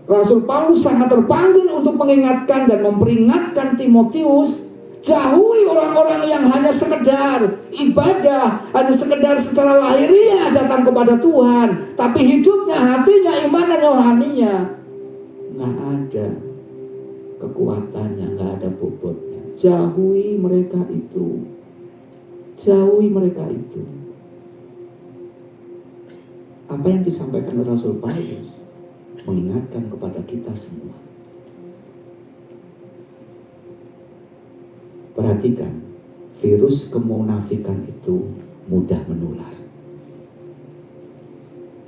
Rasul Paulus sangat terpanggil untuk mengingatkan dan memperingatkan Timotius, jauhi orang-orang yang hanya sekedar ibadah, hanya sekedar secara lahiriah datang kepada Tuhan, tapi hidupnya, hatinya, iman dan rohaninya nggak ada kekuatannya, nggak ada bobotnya. Jauhi mereka itu. Jauhi mereka itu. Apa yang disampaikan oleh Rasul Paulus mengingatkan kepada kita semua. Perhatikan, virus kemunafikan itu mudah menular.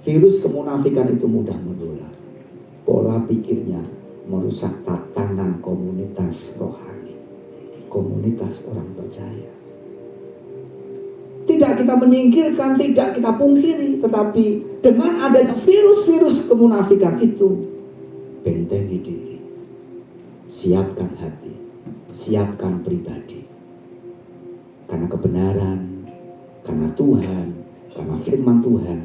Virus kemunafikan itu mudah menular. Pola pikirnya merusak tatanan komunitas rohani, komunitas orang percaya. Tidak kita menyingkirkan, tidak kita pungkiri, tetapi dengan adanya virus-virus kemunafikan itu, bentengi diri, siapkan hati, siapkan pribadi. Karena kebenaran, karena Tuhan, karena firman Tuhan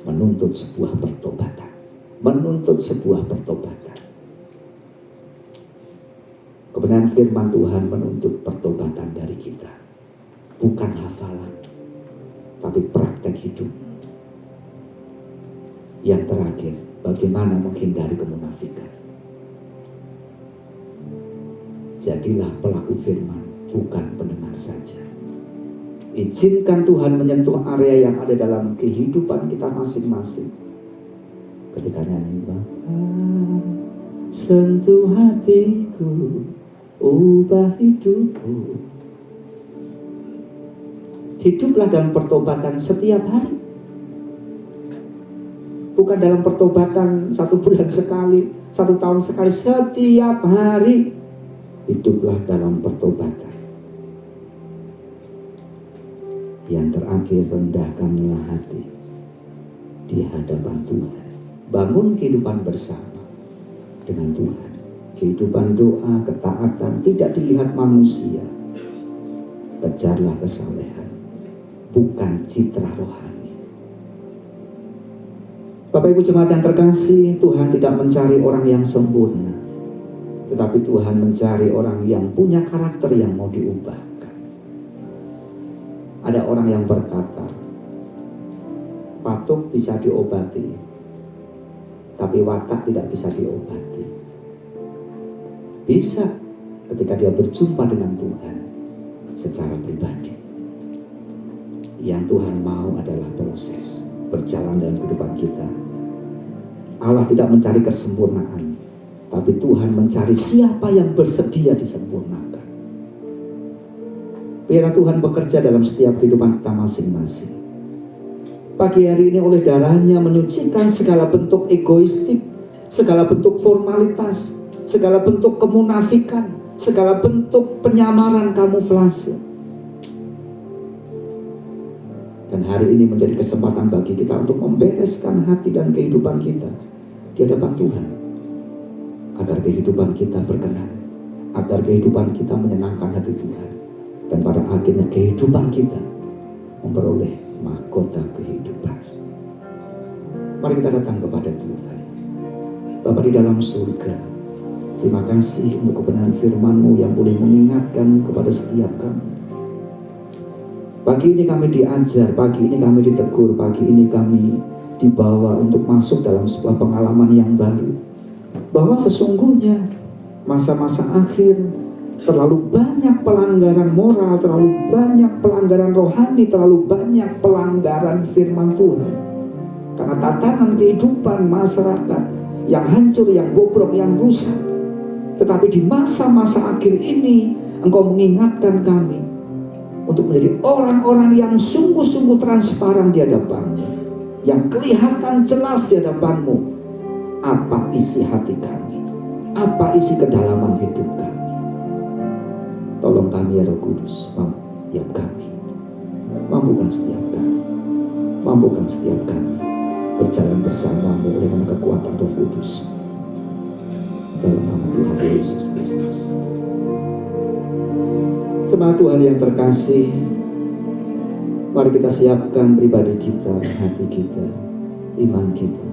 menuntut sebuah pertobatan, menuntut sebuah pertobatan. Kebenaran firman Tuhan menuntut pertobatan dari kita, bukan hafalan, tapi praktek hidup. Yang terakhir, bagaimana menghindari kemunafikan. Jadilah pelaku firman, bukan pendengar saja. Izinkan Tuhan menyentuh area yang ada dalam kehidupan kita masing-masing. Ketika nyanyi, Bapa, sentuh hatiku, ubah hidupku. Hiduplah dalam pertobatan setiap hari. Bukan dalam pertobatan 1 bulan sekali, 1 tahun sekali, setiap hari. Hiduplah dalam pertobatan. Yang terakhir, rendahkanlah hati di hadapan Tuhan. Bangun kehidupan bersama dengan Tuhan. Kehidupan doa, ketaatan tidak dilihat manusia. Kejarlah kesalehan, bukan citra rohani. Bapak Ibu jemaat yang terkasih, Tuhan tidak mencari orang yang sempurna, tetapi Tuhan mencari orang yang punya karakter yang mau diubahkan. Ada orang yang berkata, patuk bisa diobati, tapi watak tidak bisa diobati. Bisa ketika dia berjumpa dengan Tuhan secara pribadi. Yang Tuhan mau adalah proses berjalan dalam kehidupan kita. Allah tidak mencari kesempurnaan, tapi Tuhan mencari siapa yang bersedia disempurnakan. Biarlah Tuhan bekerja dalam setiap kehidupan kita masing-masing. Pagi hari ini oleh darahnya menyucikan segala bentuk egoistik, segala bentuk formalitas, segala bentuk kemunafikan, segala bentuk penyamaran kamuflase. Dan hari ini menjadi kesempatan bagi kita untuk membereskan hati dan kehidupan kita di hadapan Tuhan. Agar kehidupan kita berkenan, agar kehidupan kita menyenangkan hati Tuhan. Dan pada akhirnya kehidupan kita memperoleh mahkota kehidupan. Mari kita datang kepada Tuhan. Bapa di dalam surga, terima kasih untuk kebenaran firman-Mu yang boleh mengingatkan kepada setiap kami. Pagi ini kami diajar, pagi ini kami ditegur, pagi ini kami dibawa untuk masuk dalam sebuah pengalaman yang baru. Bahwa sesungguhnya masa-masa akhir terlalu banyak pelanggaran moral, terlalu banyak pelanggaran rohani, terlalu banyak pelanggaran firman Tuhan. Karena tatanan kehidupan masyarakat yang hancur, yang bobrok, yang rusak. Tetapi di masa-masa akhir ini Engkau mengingatkan kami untuk menjadi orang-orang yang sungguh-sungguh transparan di hadapan-Mu, yang kelihatan jelas di hadapan-Mu apa isi hati kami, apa isi kedalaman hidup kami. Tolong kami ya Roh Kudus, mampu setiap kami, mampukan setiap kami, mampukan setiap kami berjalan bersama-Mu oleh karena kekuatan Roh Kudus. Dalam nama Tuhan Yesus Kristus. Jemaat Tuhan yang terkasih, mari kita siapkan pribadi kita, hati kita, iman kita.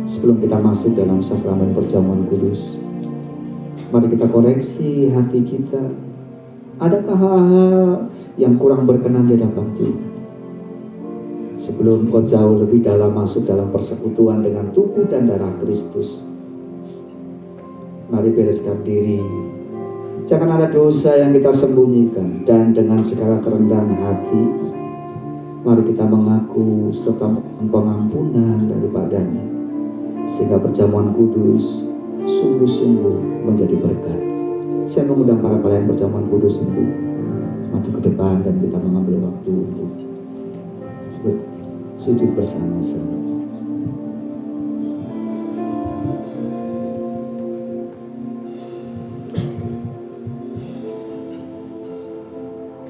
Sebelum kita masuk dalam sakramen perjamuan kudus, mari kita koreksi hati kita. Adakah hal-hal yang kurang berkenan di hadapan Tuhan? Sebelum kau jauh lebih dalam masuk dalam persekutuan dengan tubuh dan darah Kristus, mari bereskan diri, Jangan ada dosa yang kita sembunyikan, dan dengan segala kerendahan hati mari kita mengaku serta pengampunan daripadanya, sehingga perjamuan kudus sungguh-sungguh menjadi berkat. Saya mengundang para pelayan perjamuan kudus untuk maju ke depan dan kita mengambil waktu untuk sujud bersama-sama.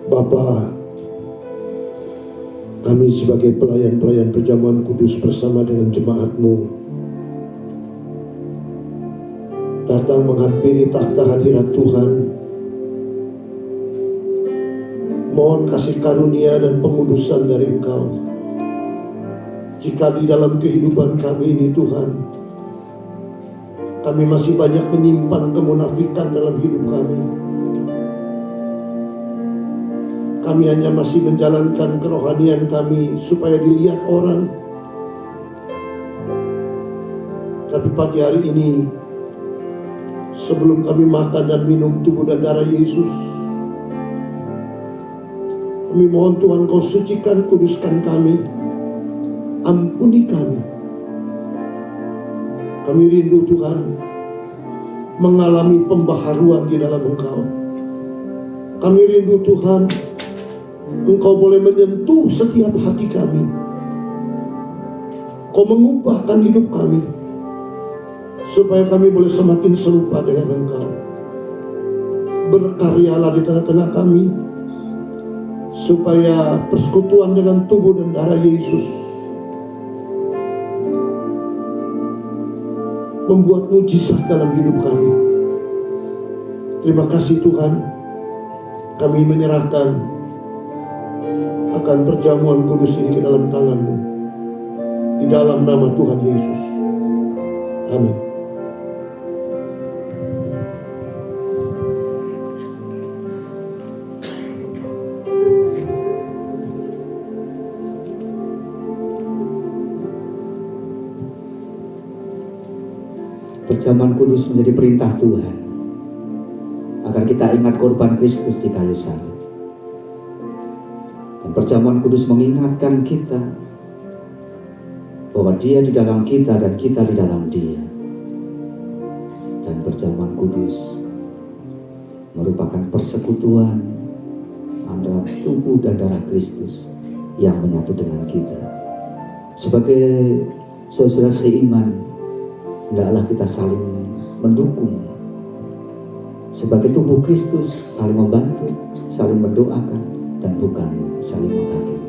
Bapa, kami sebagai pelayan-pelayan perjamuan kudus bersama dengan jemaat-Mu datang menghampiri takhta hadirat Tuhan. Mohon kasih karunia dan pengudusan dari Engkau. Jika di dalam kehidupan kami ini Tuhan, kami masih banyak menyimpan kemunafikan dalam hidup kami. Kami hanya masih menjalankan kerohanian kami supaya dilihat orang. Tapi pagi hari ini, sebelum kami makan dan minum tubuh dan darah Yesus, kami mohon Tuhan Kau sucikan, kuduskan kami. Ampuni kami. Kami rindu Tuhan mengalami pembaharuan di dalam Engkau. Kami rindu Tuhan Engkau boleh menyentuh setiap hati kami. Kau mengubahkan hidup kami supaya kami boleh semakin serupa dengan Engkau. Berkaryalah di tengah-tengah kami supaya persekutuan dengan tubuh dan darah Yesus membuat mujizat dalam hidup kami. Terima kasih Tuhan, kami menyerahkan akan perjamuan kudus ini ke dalam tangan-Mu, di dalam nama Tuhan Yesus. Amin. Perjamuan kudus menjadi perintah Tuhan agar kita ingat korban Kristus di kayu salib. Dan perjamuan kudus mengingatkan kita bahwa Dia di dalam kita dan kita di dalam Dia. Dan perjamuan kudus merupakan persekutuan antara tubuh dan darah Kristus yang menyatu dengan kita. Sebagai saudara seiman, hendaklah kita saling mendukung. Sebagai tubuh Kristus, saling membantu, saling mendoakan, dan bukan saling menghakimi.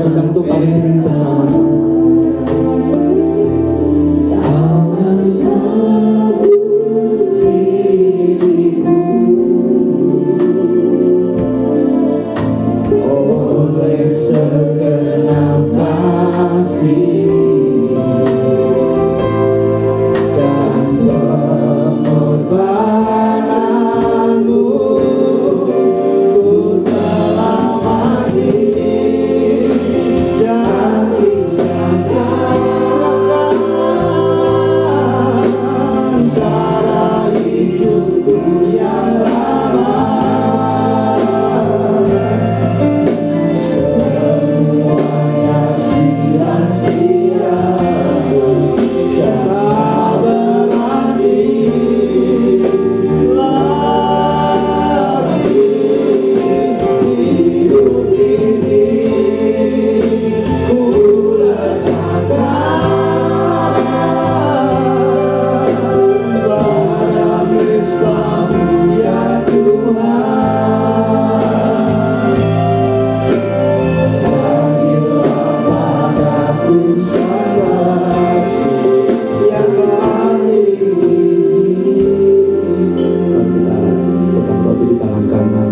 Saya undang untuk paling ini bersama-sama. Oleh segenap kasih dan pengorbananmu, ku telah mati dan tinggalkan cara hidupku yang lama. Semuanya sia-sia karena berarti lagi hidup ini ku letakkan pada mezbah-Mu ya Tuhan. Jadilah padaku seperti yang kali ini. Mari kita pegang roti di tangan kanan.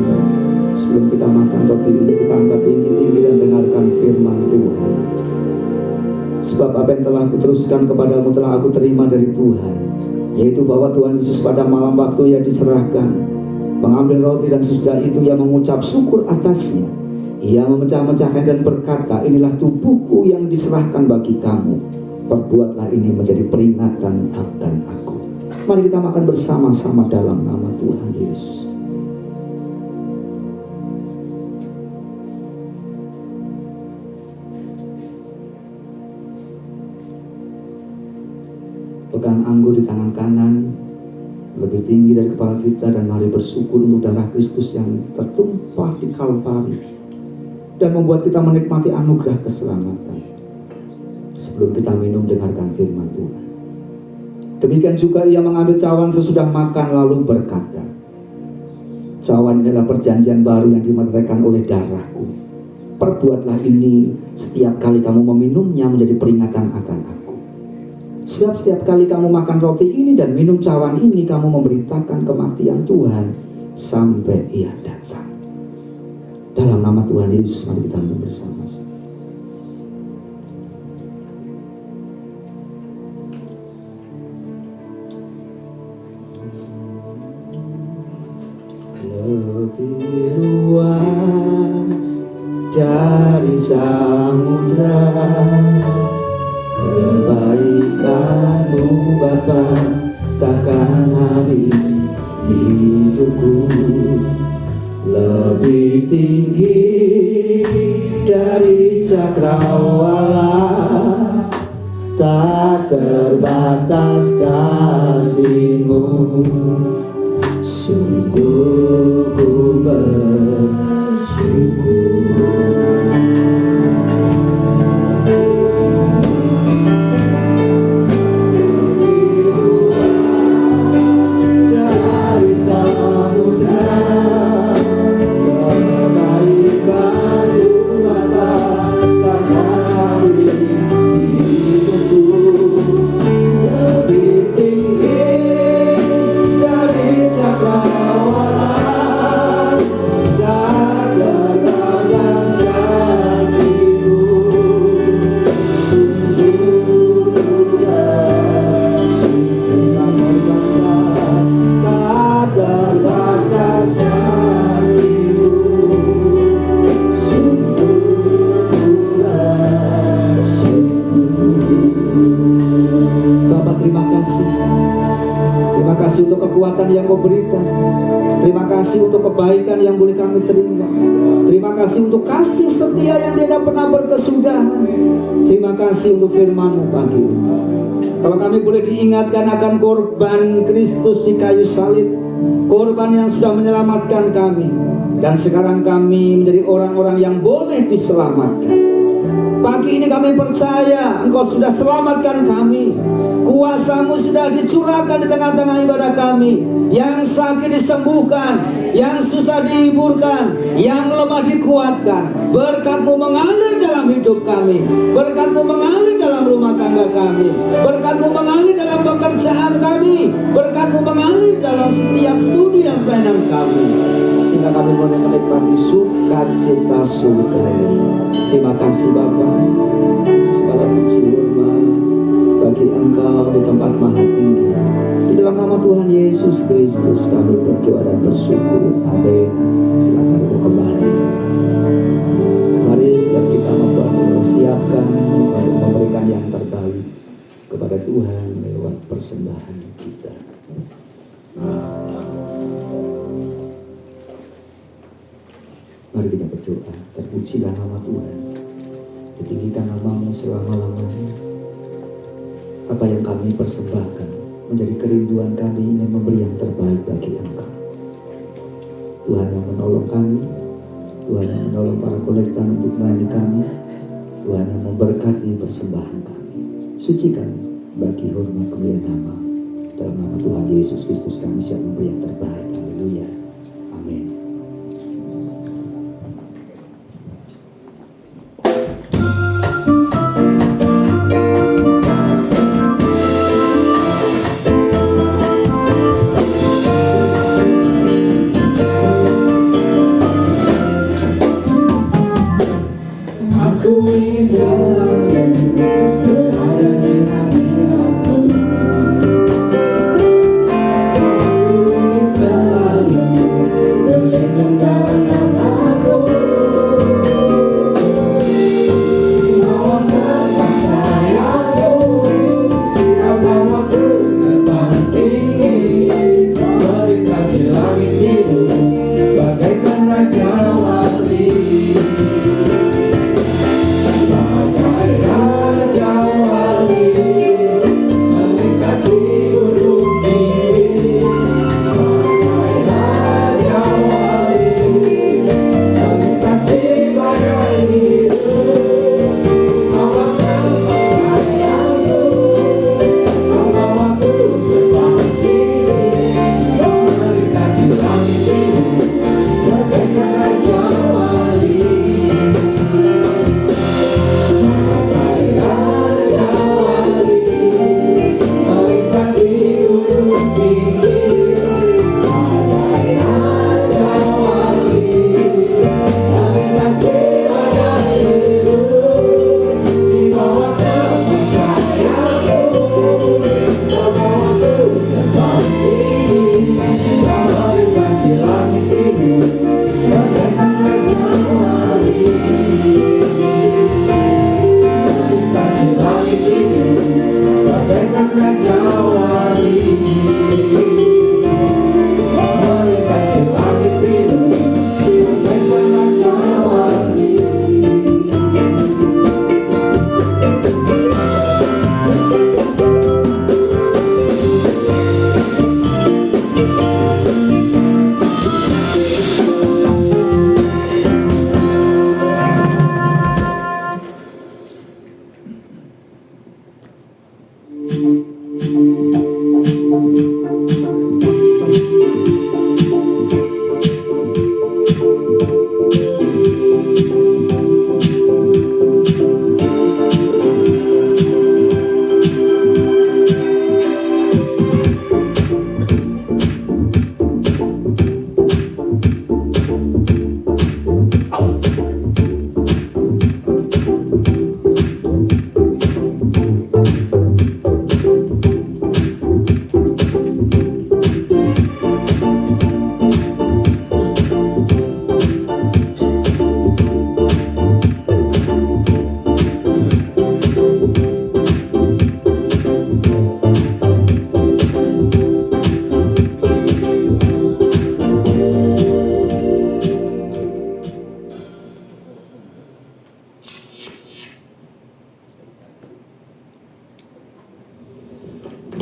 Sebelum kita makan roti ini, kita angkat tinggi-tinggi dan dengarkan firman Tuhan. Sebab apa yang telah kuteruskan kepadamu telah aku terima dari Tuhan, yaitu bahwa Tuhan Yesus pada malam waktu Ia diserahkan mengambil roti, dan sesudah itu Ia mengucap syukur atasnya. Ia memecah-mecahkan dan berkata, inilah tubuhku yang diserahkan bagi kamu. Perbuatlah ini menjadi peringatan akan aku. Mari kita makan bersama-sama dalam nama Tuhan Yesus. Pegang anggur di tangan kanan lebih tinggi dari kepala kita, dan mari bersyukur untuk darah Kristus yang tertumpah di Kalvari dan membuat kita menikmati anugerah keselamatan. Sebelum kita minum, dengarkan firman Tuhan. Demikian juga Ia mengambil cawan sesudah makan lalu berkata, cawan ini adalah perjanjian baru yang dimeteraikan oleh darahku. Perbuatlah ini setiap kali kamu meminumnya menjadi peringatan akan aku. Sebab setiap kali kamu makan roti ini dan minum cawan ini, kamu memberitakan kematian Tuhan sampai Ia datang. Dalam nama Tuhan Yesus, mari kita minum bersama-sama. Lebih luas dari samudra kebaikan-Mu Bapa, takkan habis di hidupku. Lebih tinggi dari cakrawala, tak terbatas kasih-Mu. Sungguh ku bersyukur. Dari samudra kebaikan-Mu Bapa, takkan habis di hidupku. Lebih tinggi dari cakrawala, tak terbatas kasih-Mu. Sungguh ku bersyukur, tak terbatas kasih-Mu. Sungguh ku bersyukur. Bapa, terima kasih. Terima kasih untuk kekuatan yang Kau berikan. Terima kasih untuk kebaikan yang boleh kami terima. Terima kasih untuk kasih setia yang tidak pernah berkesudahan. Terima kasih untuk firman-Mu pagi ini. Kalau kami boleh diingatkan akan korban Kristus di kayu salib, korban yang sudah menyelamatkan kami, dan sekarang kami menjadi orang-orang yang boleh diselamatkan. Pagi ini kami percaya Engkau sudah selamatkan kami. Kuasa-Mu sudah dicurahkan di tengah-tengah ibadah kami. Yang sakit disembuhkan, yang susah dihiburkan, yang lemah dikuatkan. Berkat-Mu mengalir dalam hidup kami. Berkat-Mu mengalir dalam rumah tangga kami. Berkat-Mu mengalir dalam pekerjaan kami. Berkat-Mu mengalir dalam setiap studi dan pelayanan kami, sehingga kami boleh menikmati sukacita surga ini. Terima kasih Bapa. Segala puji hormat bagi Engkau di tempat maha tinggi. Di dalam nama Tuhan Yesus Kristus kami berdoa dan bersyukur. Amin. Silakan duduk kembali. Mari setiap kita mempersiapkan untuk memberikan yang terbaik kepada Tuhan lewat persembahan kita. Mari kita berdoa. Terpujilah nama Tuhan, ditinggikan nama-Mu selama-lamanya. Apa yang kami persembahkan menjadi kerinduan kami ingin memberi yang terbaik bagi Engkau. Tuhan yang menolong kami, Tuhan yang menolong para kolektan untuk melayani kami, Tuhan yang memberkati persembahan kami. Sucikan bagi hormat kemuliaan nama. Dalam nama Tuhan Yesus Kristus kami siap memberi yang terbaik. Haleluya. Amin.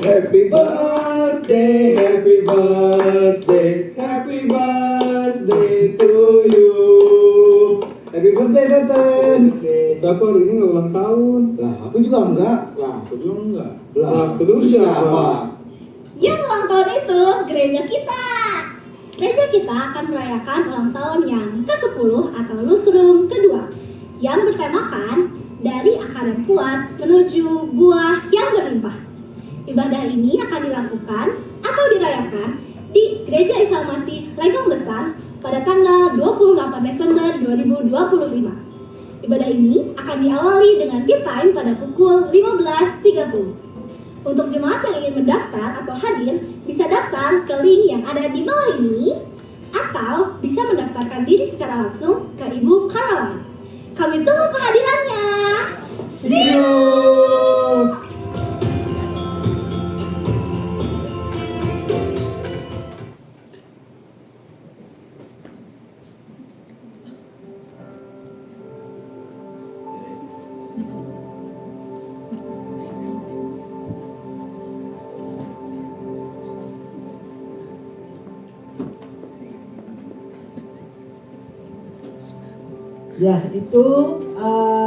Happy birthday, happy birthday, happy birthday to you. Happy birthday Teten. Bapak hari ini nggak ulang tahun. Lah, aku juga enggak. Lah, aku juga enggak. Lah, terus siapa? Yang ulang tahun itu gereja kita. Gereja kita akan merayakan ulang tahun yang ke-10 atau lustrum kedua. yang bertemakan dari akar yang kuat menuju buah yang berlimpah. Ibadah ini akan dilakukan atau dirayakan di Gereja Isa Masih Lengkong Besar pada tanggal 28 Desember 2025. Ibadah ini akan diawali dengan tea time pada pukul 15.30. Untuk jemaat yang ingin mendaftar atau hadir, bisa daftar ke link yang ada di bawah ini atau bisa mendaftarkan diri secara langsung ke Ibu Caroline. Kami tunggu kehadirannya. See you! Ya, itu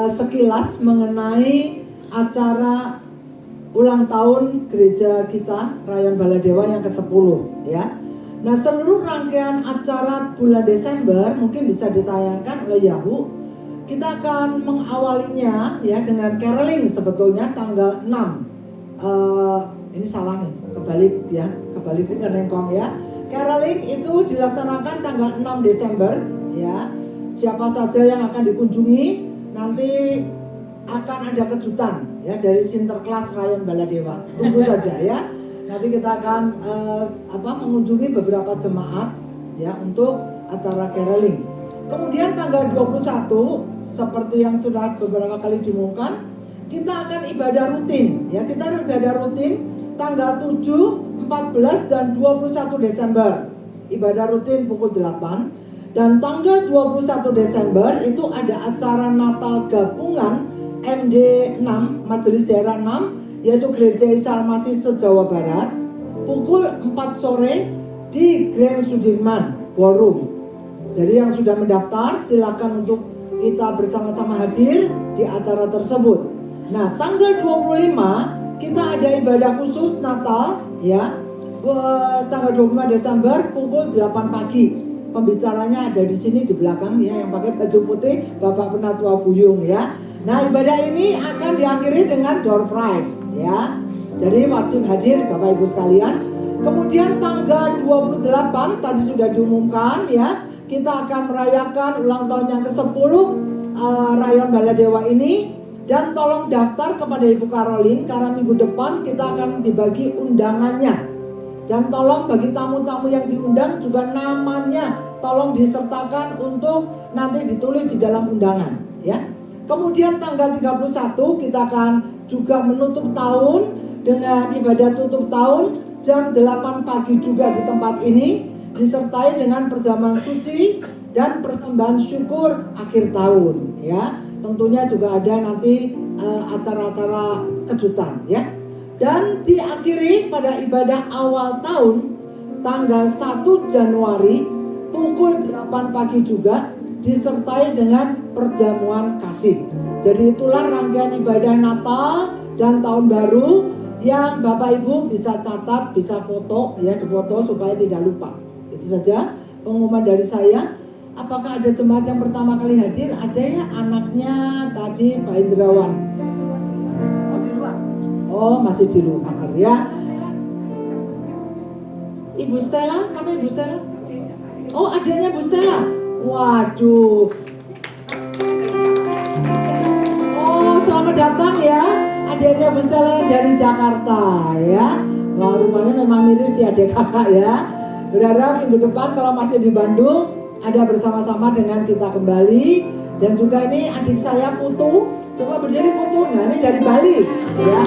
sekilas mengenai acara ulang tahun gereja kita, Rayon Baladewa yang ke-10 ya. Nah, seluruh rangkaian acara bulan Desember mungkin bisa ditayangkan oleh Yahoo. Kita akan mengawalinya ya dengan caroling sebetulnya tanggal 6. Ini salah nih, kebalik dengan Lengkong ya. Caroling itu dilaksanakan tanggal 6 Desember ya. Siapa saja yang akan dikunjungi nanti akan ada kejutan ya dari Sinterklas Rayon Baladewa. Tunggu saja ya. Nanti kita akan mengunjungi beberapa jemaat ya untuk acara caroling. Kemudian tanggal 21 seperti yang sudah beberapa kali diumumkan, kita akan ibadah rutin ya. Kita ibadah rutin tanggal 7, 14 dan 21 Desember. Ibadah rutin pukul 8. Dan tanggal 21 Desember itu ada acara Natal gabungan MD6 Majelis Daerah 6 yaitu Gereja Isa Masih se-Jawa Barat pukul 4 sore di Grand Sudirman Ballroom. Jadi yang sudah mendaftar silakan untuk kita bersama-sama hadir di acara tersebut. Nah, tanggal 25 kita ada ibadah khusus Natal ya. Tanggal 25 Desember pukul 8 pagi. Pembicaranya ada di sini di belakang ya, yang pakai baju putih Bapak Penatua Buyung ya. Nah, ibadah ini akan diakhiri dengan door prize ya. Jadi wajib hadir Bapak Ibu sekalian. Kemudian tanggal 28 tadi sudah diumumkan ya, kita akan merayakan ulang tahun yang ke-10 Rayon Baladewa ini. Dan tolong daftar kepada Ibu Caroline karena minggu depan kita akan dibagi undangannya. Dan tolong bagi tamu-tamu yang diundang juga namanya tolong disertakan untuk nanti ditulis di dalam undangan ya. Kemudian tanggal 31 kita akan juga menutup tahun dengan ibadah tutup tahun jam 8 pagi juga di tempat ini, disertai dengan perjamuan suci dan persembahan syukur akhir tahun ya. Tentunya juga ada nanti acara-acara kejutan ya. Dan diakhiri pada ibadah awal tahun tanggal 1 Januari pukul 8 pagi juga disertai dengan perjamuan kasih. Jadi itulah rangkaian ibadah Natal dan Tahun Baru yang Bapak Ibu bisa catat, bisa foto ya, difoto supaya tidak lupa. Itu saja pengumuman dari saya. Apakah ada jemaat yang pertama kali hadir? Ada ya, anaknya tadi Pak Indrawan. Oh, masih di luar ya. Ibu Stella, mana Ibu Stella? Oh, adanya Bu Stella. Waduh. Oh, selamat datang ya. Adanya Bu Stella yang dari Jakarta ya. Wah, rumahnya memang mirip si adik kakak ya. Berharap minggu depan kalau masih di Bandung ada bersama-sama dengan kita kembali. Dan juga ini adik saya Putu. Coba berdiri Putu, nah ini dari Bali ya.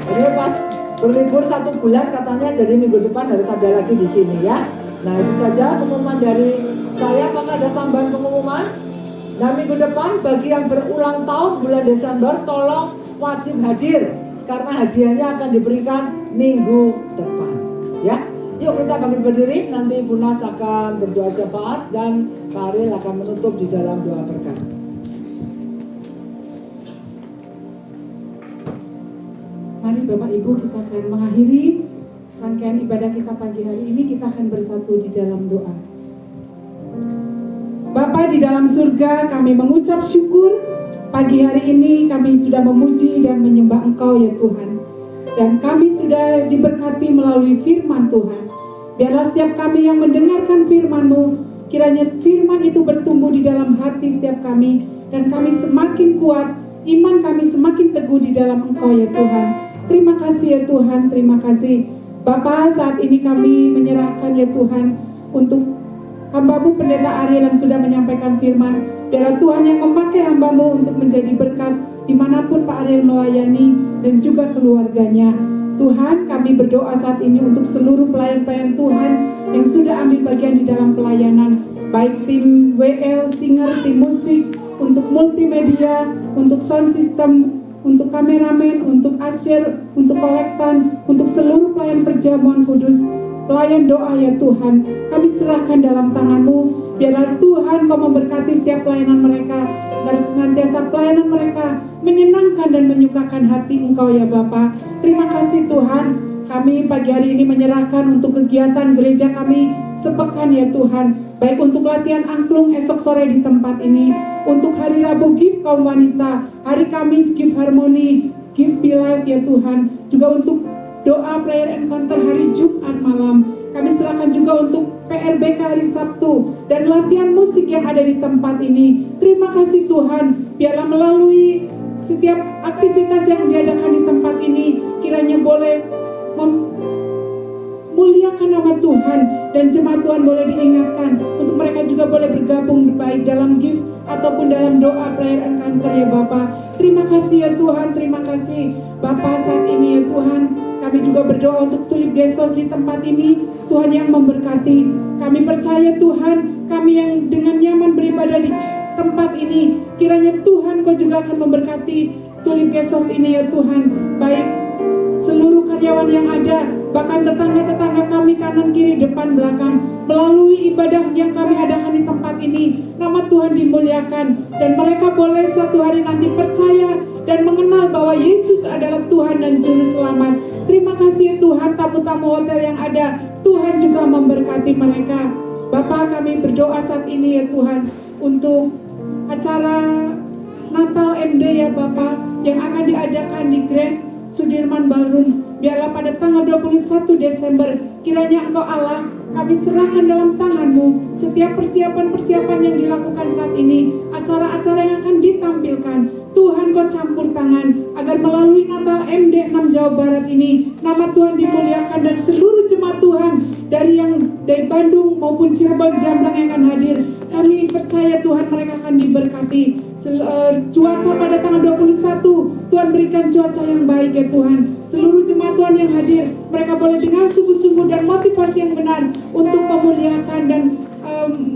Jadi pas berlibur 1 bulan katanya, jadi minggu depan harus ada lagi di sini ya. Nah, itu saja pengumuman dari saya. Apakah ada tambahan pengumuman? Nah, minggu depan bagi yang berulang tahun bulan Desember tolong wajib hadir karena hadiahnya akan diberikan minggu depan ya. Yuk kita bangkit berdiri, nanti Bu Nas akan berdoa syafaat dan Kak Ariel akan menutup di dalam doa berkat. Mari Bapak Ibu, kita akan mengakhiri rangkaian ibadah kita pagi hari ini. Kita akan bersatu di dalam doa. Bapa di dalam surga, kami mengucap syukur. Pagi hari ini kami sudah memuji dan menyembah Engkau ya Tuhan. Dan kami sudah diberkati melalui firman Tuhan. Biarlah setiap kami yang mendengarkan firman-Mu, kiranya firman itu bertumbuh di dalam hati setiap kami. Dan kami semakin kuat, iman kami semakin teguh di dalam Engkau ya Tuhan. Terima kasih ya Tuhan, terima kasih. Bapa, saat ini kami menyerahkan ya Tuhan untuk hamba-Mu Pendeta Ariel yang sudah menyampaikan firman. Biarlah Tuhan yang memakai hamba-Mu untuk menjadi berkat dimanapun Pak Ariel melayani dan juga keluarganya. Tuhan, kami berdoa saat ini untuk seluruh pelayan-pelayan Tuhan yang sudah ambil bagian di dalam pelayanan, baik tim WL, singer, tim musik, untuk multimedia, untuk sound system, untuk kameramen, untuk asyir, untuk kolektan, untuk seluruh pelayan perjamuan kudus, pelayan doa ya Tuhan, kami serahkan dalam tangan-Mu. Biarlah Tuhan Kau memberkati setiap pelayanan mereka, agar senantiasa pelayanan mereka menyenangkan dan menyukakan hati Engkau ya Bapa. Terima kasih Tuhan. Kami pagi hari ini menyerahkan untuk kegiatan gereja kami sepekan ya Tuhan, baik untuk latihan angklung esok sore di tempat ini, untuk hari Rabu Gift Kaum Wanita, hari Kamis Gift Harmony, Gift Be Life ya Tuhan, juga untuk doa prayer encounter hari Jumat malam. Kami serahkan juga untuk PRBK hari Sabtu dan latihan musik yang ada di tempat ini. Terima kasih Tuhan, biarlah melalui setiap aktivitas yang diadakan di tempat ini, kiranya boleh memuliakan nama Tuhan, dan jemaat Tuhan boleh diingatkan untuk mereka juga boleh bergabung baik dalam gift ataupun dalam doa prayer encounter ya Bapa. Terima kasih ya Tuhan, terima kasih Bapa. Saat ini ya Tuhan, kami juga berdoa untuk Tulip Gesos di tempat ini. Tuhan yang memberkati. Kami percaya Tuhan, kami yang dengan nyaman beribadah di tempat ini, kiranya Tuhan Kau juga akan memberkati Tulip Gesos ini ya Tuhan. Baik seluruh karyawan yang ada, bahkan tetangga-tetangga kami kanan kiri depan belakang, melalui ibadah yang kami adakan di tempat ini, nama Tuhan dimuliakan, dan mereka boleh suatu hari nanti percaya dan mengenal bahwa Yesus adalah Tuhan dan Juru Selamat. Terima kasih Tuhan, tamu-tamu hotel yang ada, Tuhan juga memberkati mereka. Bapa, kami berdoa saat ini ya Tuhan untuk acara Natal MD ya Bapa, yang akan diadakan di Grand Sudirman Ballroom. Biarlah pada tanggal 21 Desember, kiranya Engkau Allah, kami serahkan dalam tangan-Mu setiap persiapan-persiapan yang dilakukan saat ini, acara-acara yang akan ditampilkan. Tuhan Kau campur tangan, agar melalui Natal MD 6 Jawa Barat ini, nama Tuhan dimuliakan, dan seluruh jemaat Tuhan dari Bandung maupun Cirebon, Jamlang yang akan hadir, kami percaya Tuhan mereka akan diberkati. Cuaca pada tanggal 21, Tuhan berikan cuaca yang baik ya Tuhan. Seluruh jemaat Tuhan yang hadir, mereka boleh dengan sungguh-sungguh dan motivasi yang benar untuk memuliakan dan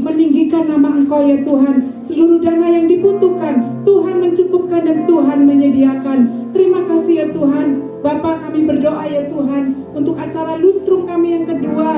meninggikan nama Engkau ya Tuhan. Seluruh dana yang dibutuhkan, Tuhan mencukupkan dan Tuhan menyediakan. Terima kasih ya Tuhan. Bapa, kami berdoa ya Tuhan untuk acara lustrum kami yang kedua,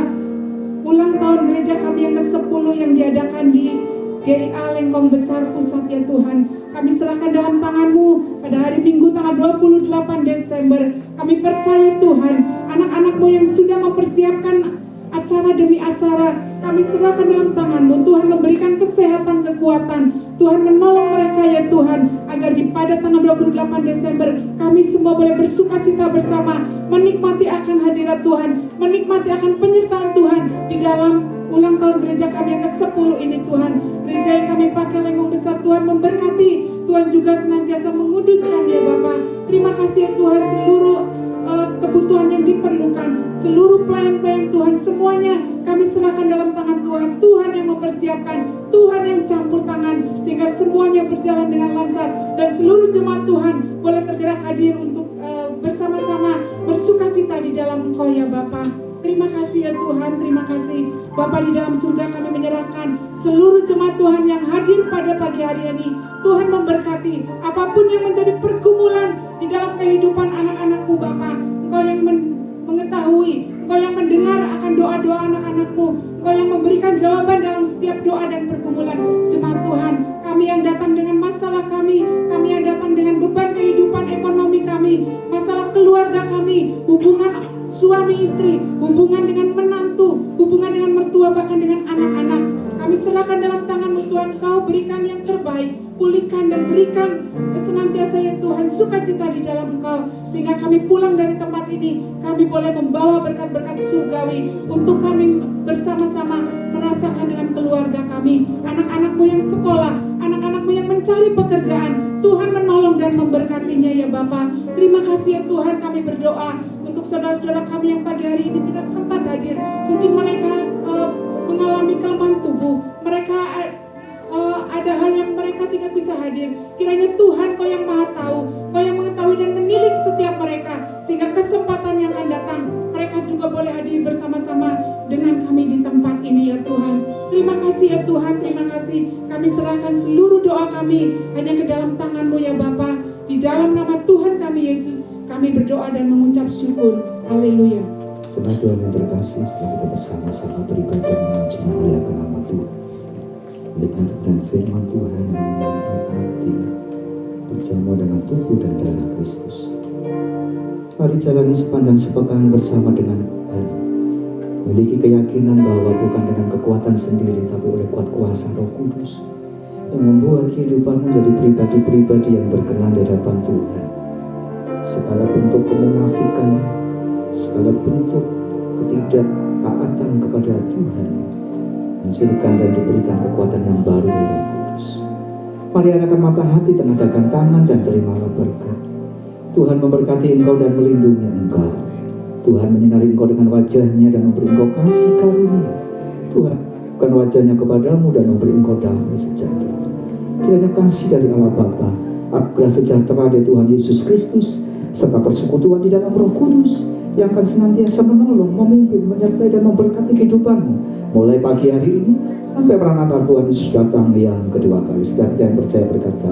ulang tahun gereja kami yang ke-10 yang diadakan di GIA Lengkong Besar Pusat ya Tuhan. Kami serahkan dalam tangan-Mu pada hari Minggu tanggal 28 Desember. Kami percaya Tuhan, anak-anak-Mu yang sudah mempersiapkan acara demi acara, kami serahkan dalam tangan-Mu. Tuhan memberikan kesehatan, kekuatan. Tuhan menolong mereka ya Tuhan, agar pada tanggal 28 Desember kami semua boleh bersuka cita bersama, menikmati akan hadirat Tuhan, menikmati akan penyertaan Tuhan di dalam ulang tahun gereja kami yang ke-10 ini Tuhan. Gereja yang kami pakai Lengkong Besar, Tuhan memberkati. Tuhan juga senantiasa menguduskan ya Bapa. Terima kasih ya Tuhan, seluruh kebutuhan yang diperlukan, seluruh pelayan-pelayan Tuhan, semuanya kami serahkan dalam tangan Tuhan. Tuhan yang mempersiapkan, Tuhan yang campur tangan, sehingga semuanya berjalan dengan lancar, dan seluruh jemaat Tuhan boleh tergerak hadir untuk bersama-sama bersuka cita di dalam Engkau ya Bapa. Terima kasih ya Tuhan, terima kasih Bapa di dalam surga. Kami menyerahkan seluruh jemaat Tuhan yang hadir pada pagi hari ini. Tuhan memberkati apapun yang menjadi pergumulan di dalam kehidupan anak-anak-Mu Bapa. Engkau yang mengetahui, Engkau yang mendengar akan doa-doa anak-anak-Mu, Engkau yang memberikan jawaban dalam setiap doa dan pergumulan jemaat Tuhan. Kami yang datang dengan masalah kami yang datang dengan beban kehidupan ekonomi kami, masalah keluarga kami, hubungan suami istri, hubungan dengan menantu, hubungan dengan mertua, bahkan dengan anak-anak. Kami serahkan dalam tangan-Mu Tuhan, Kau berikan yang terbaik, pulihkan dan berikan senantiasa ya Tuhan sukacita di dalam Engkau, sehingga kami pulang dari tempat ini, kami boleh membawa berkat-berkat surgawi untuk kami bersama-sama merasakan dengan keluarga kami, anak-anak-Mu yang sekolah, anak-anak-Mu yang mencari pekerjaan. Tuhan menolong dan memberkatinya ya Bapa. Terima kasih ya Tuhan, kami berdoa untuk saudara-saudara kami yang pagi hari ini tidak sempat hadir. Mungkin mereka mengalami kelemahan tubuh, mereka ada hal yang mereka tidak bisa hadir. Kiranya Tuhan, Kau yang Maha Tahu, Kau yang mengetahui dan menilik setiap mereka, sehingga kesempatan yang akan datang mereka juga boleh hadir bersama-sama dengan kami di tempat ini ya Tuhan. Terima kasih ya Tuhan, terima kasih. Kami serahkan seluruh doa kami hanya ke dalam tangan-Mu ya Bapa. Di dalam nama Tuhan kami Yesus, kami berdoa dan mengucap syukur. Haleluya. Jemaat Tuhan yang terkasih, setelah kita bersama-sama beribadah memuji memuliakan nama Tuhan, menikmati firman Tuhan yang menikmati berjamu dengan tubuh dan darah Kristus. Mari jalani sepanjang sepekan bersama dengan Tuhan. Miliki keyakinan bahwa bukan dengan kekuatan sendiri, tapi oleh kuat kuasa Roh Kudus yang membuat kehidupan menjadi pribadi-pribadi yang berkenan di hadapan Tuhan. Segala bentuk kemunafikan, segala bentuk ketidaktaatan kepada Tuhan mencurahkan dan diberikan kekuatan yang baru dari Roh Kudus. Mari arahkan mata hati, tengadahkan tangan dan terimalah berkat. Tuhan memberkati engkau dan melindungi engkau. Tuhan menyinari engkau dengan wajahnya dan memberi engkau kasih karunia. Tuhan bukan wajahnya kepadamu dan memberi engkau damai sejahtera. Kiranya kasih dari Allah Bapa, anugerah sejahtera dari Tuhan Yesus Kristus, serta persekutuan di dalam Roh Kudus yang akan senantiasa menolong, memimpin, menyertai dan memberkati kehidupanmu mulai pagi hari ini sampai Maranatha Tuhan Yesus datang yang kedua kali. Setiap kita yang percaya berkata,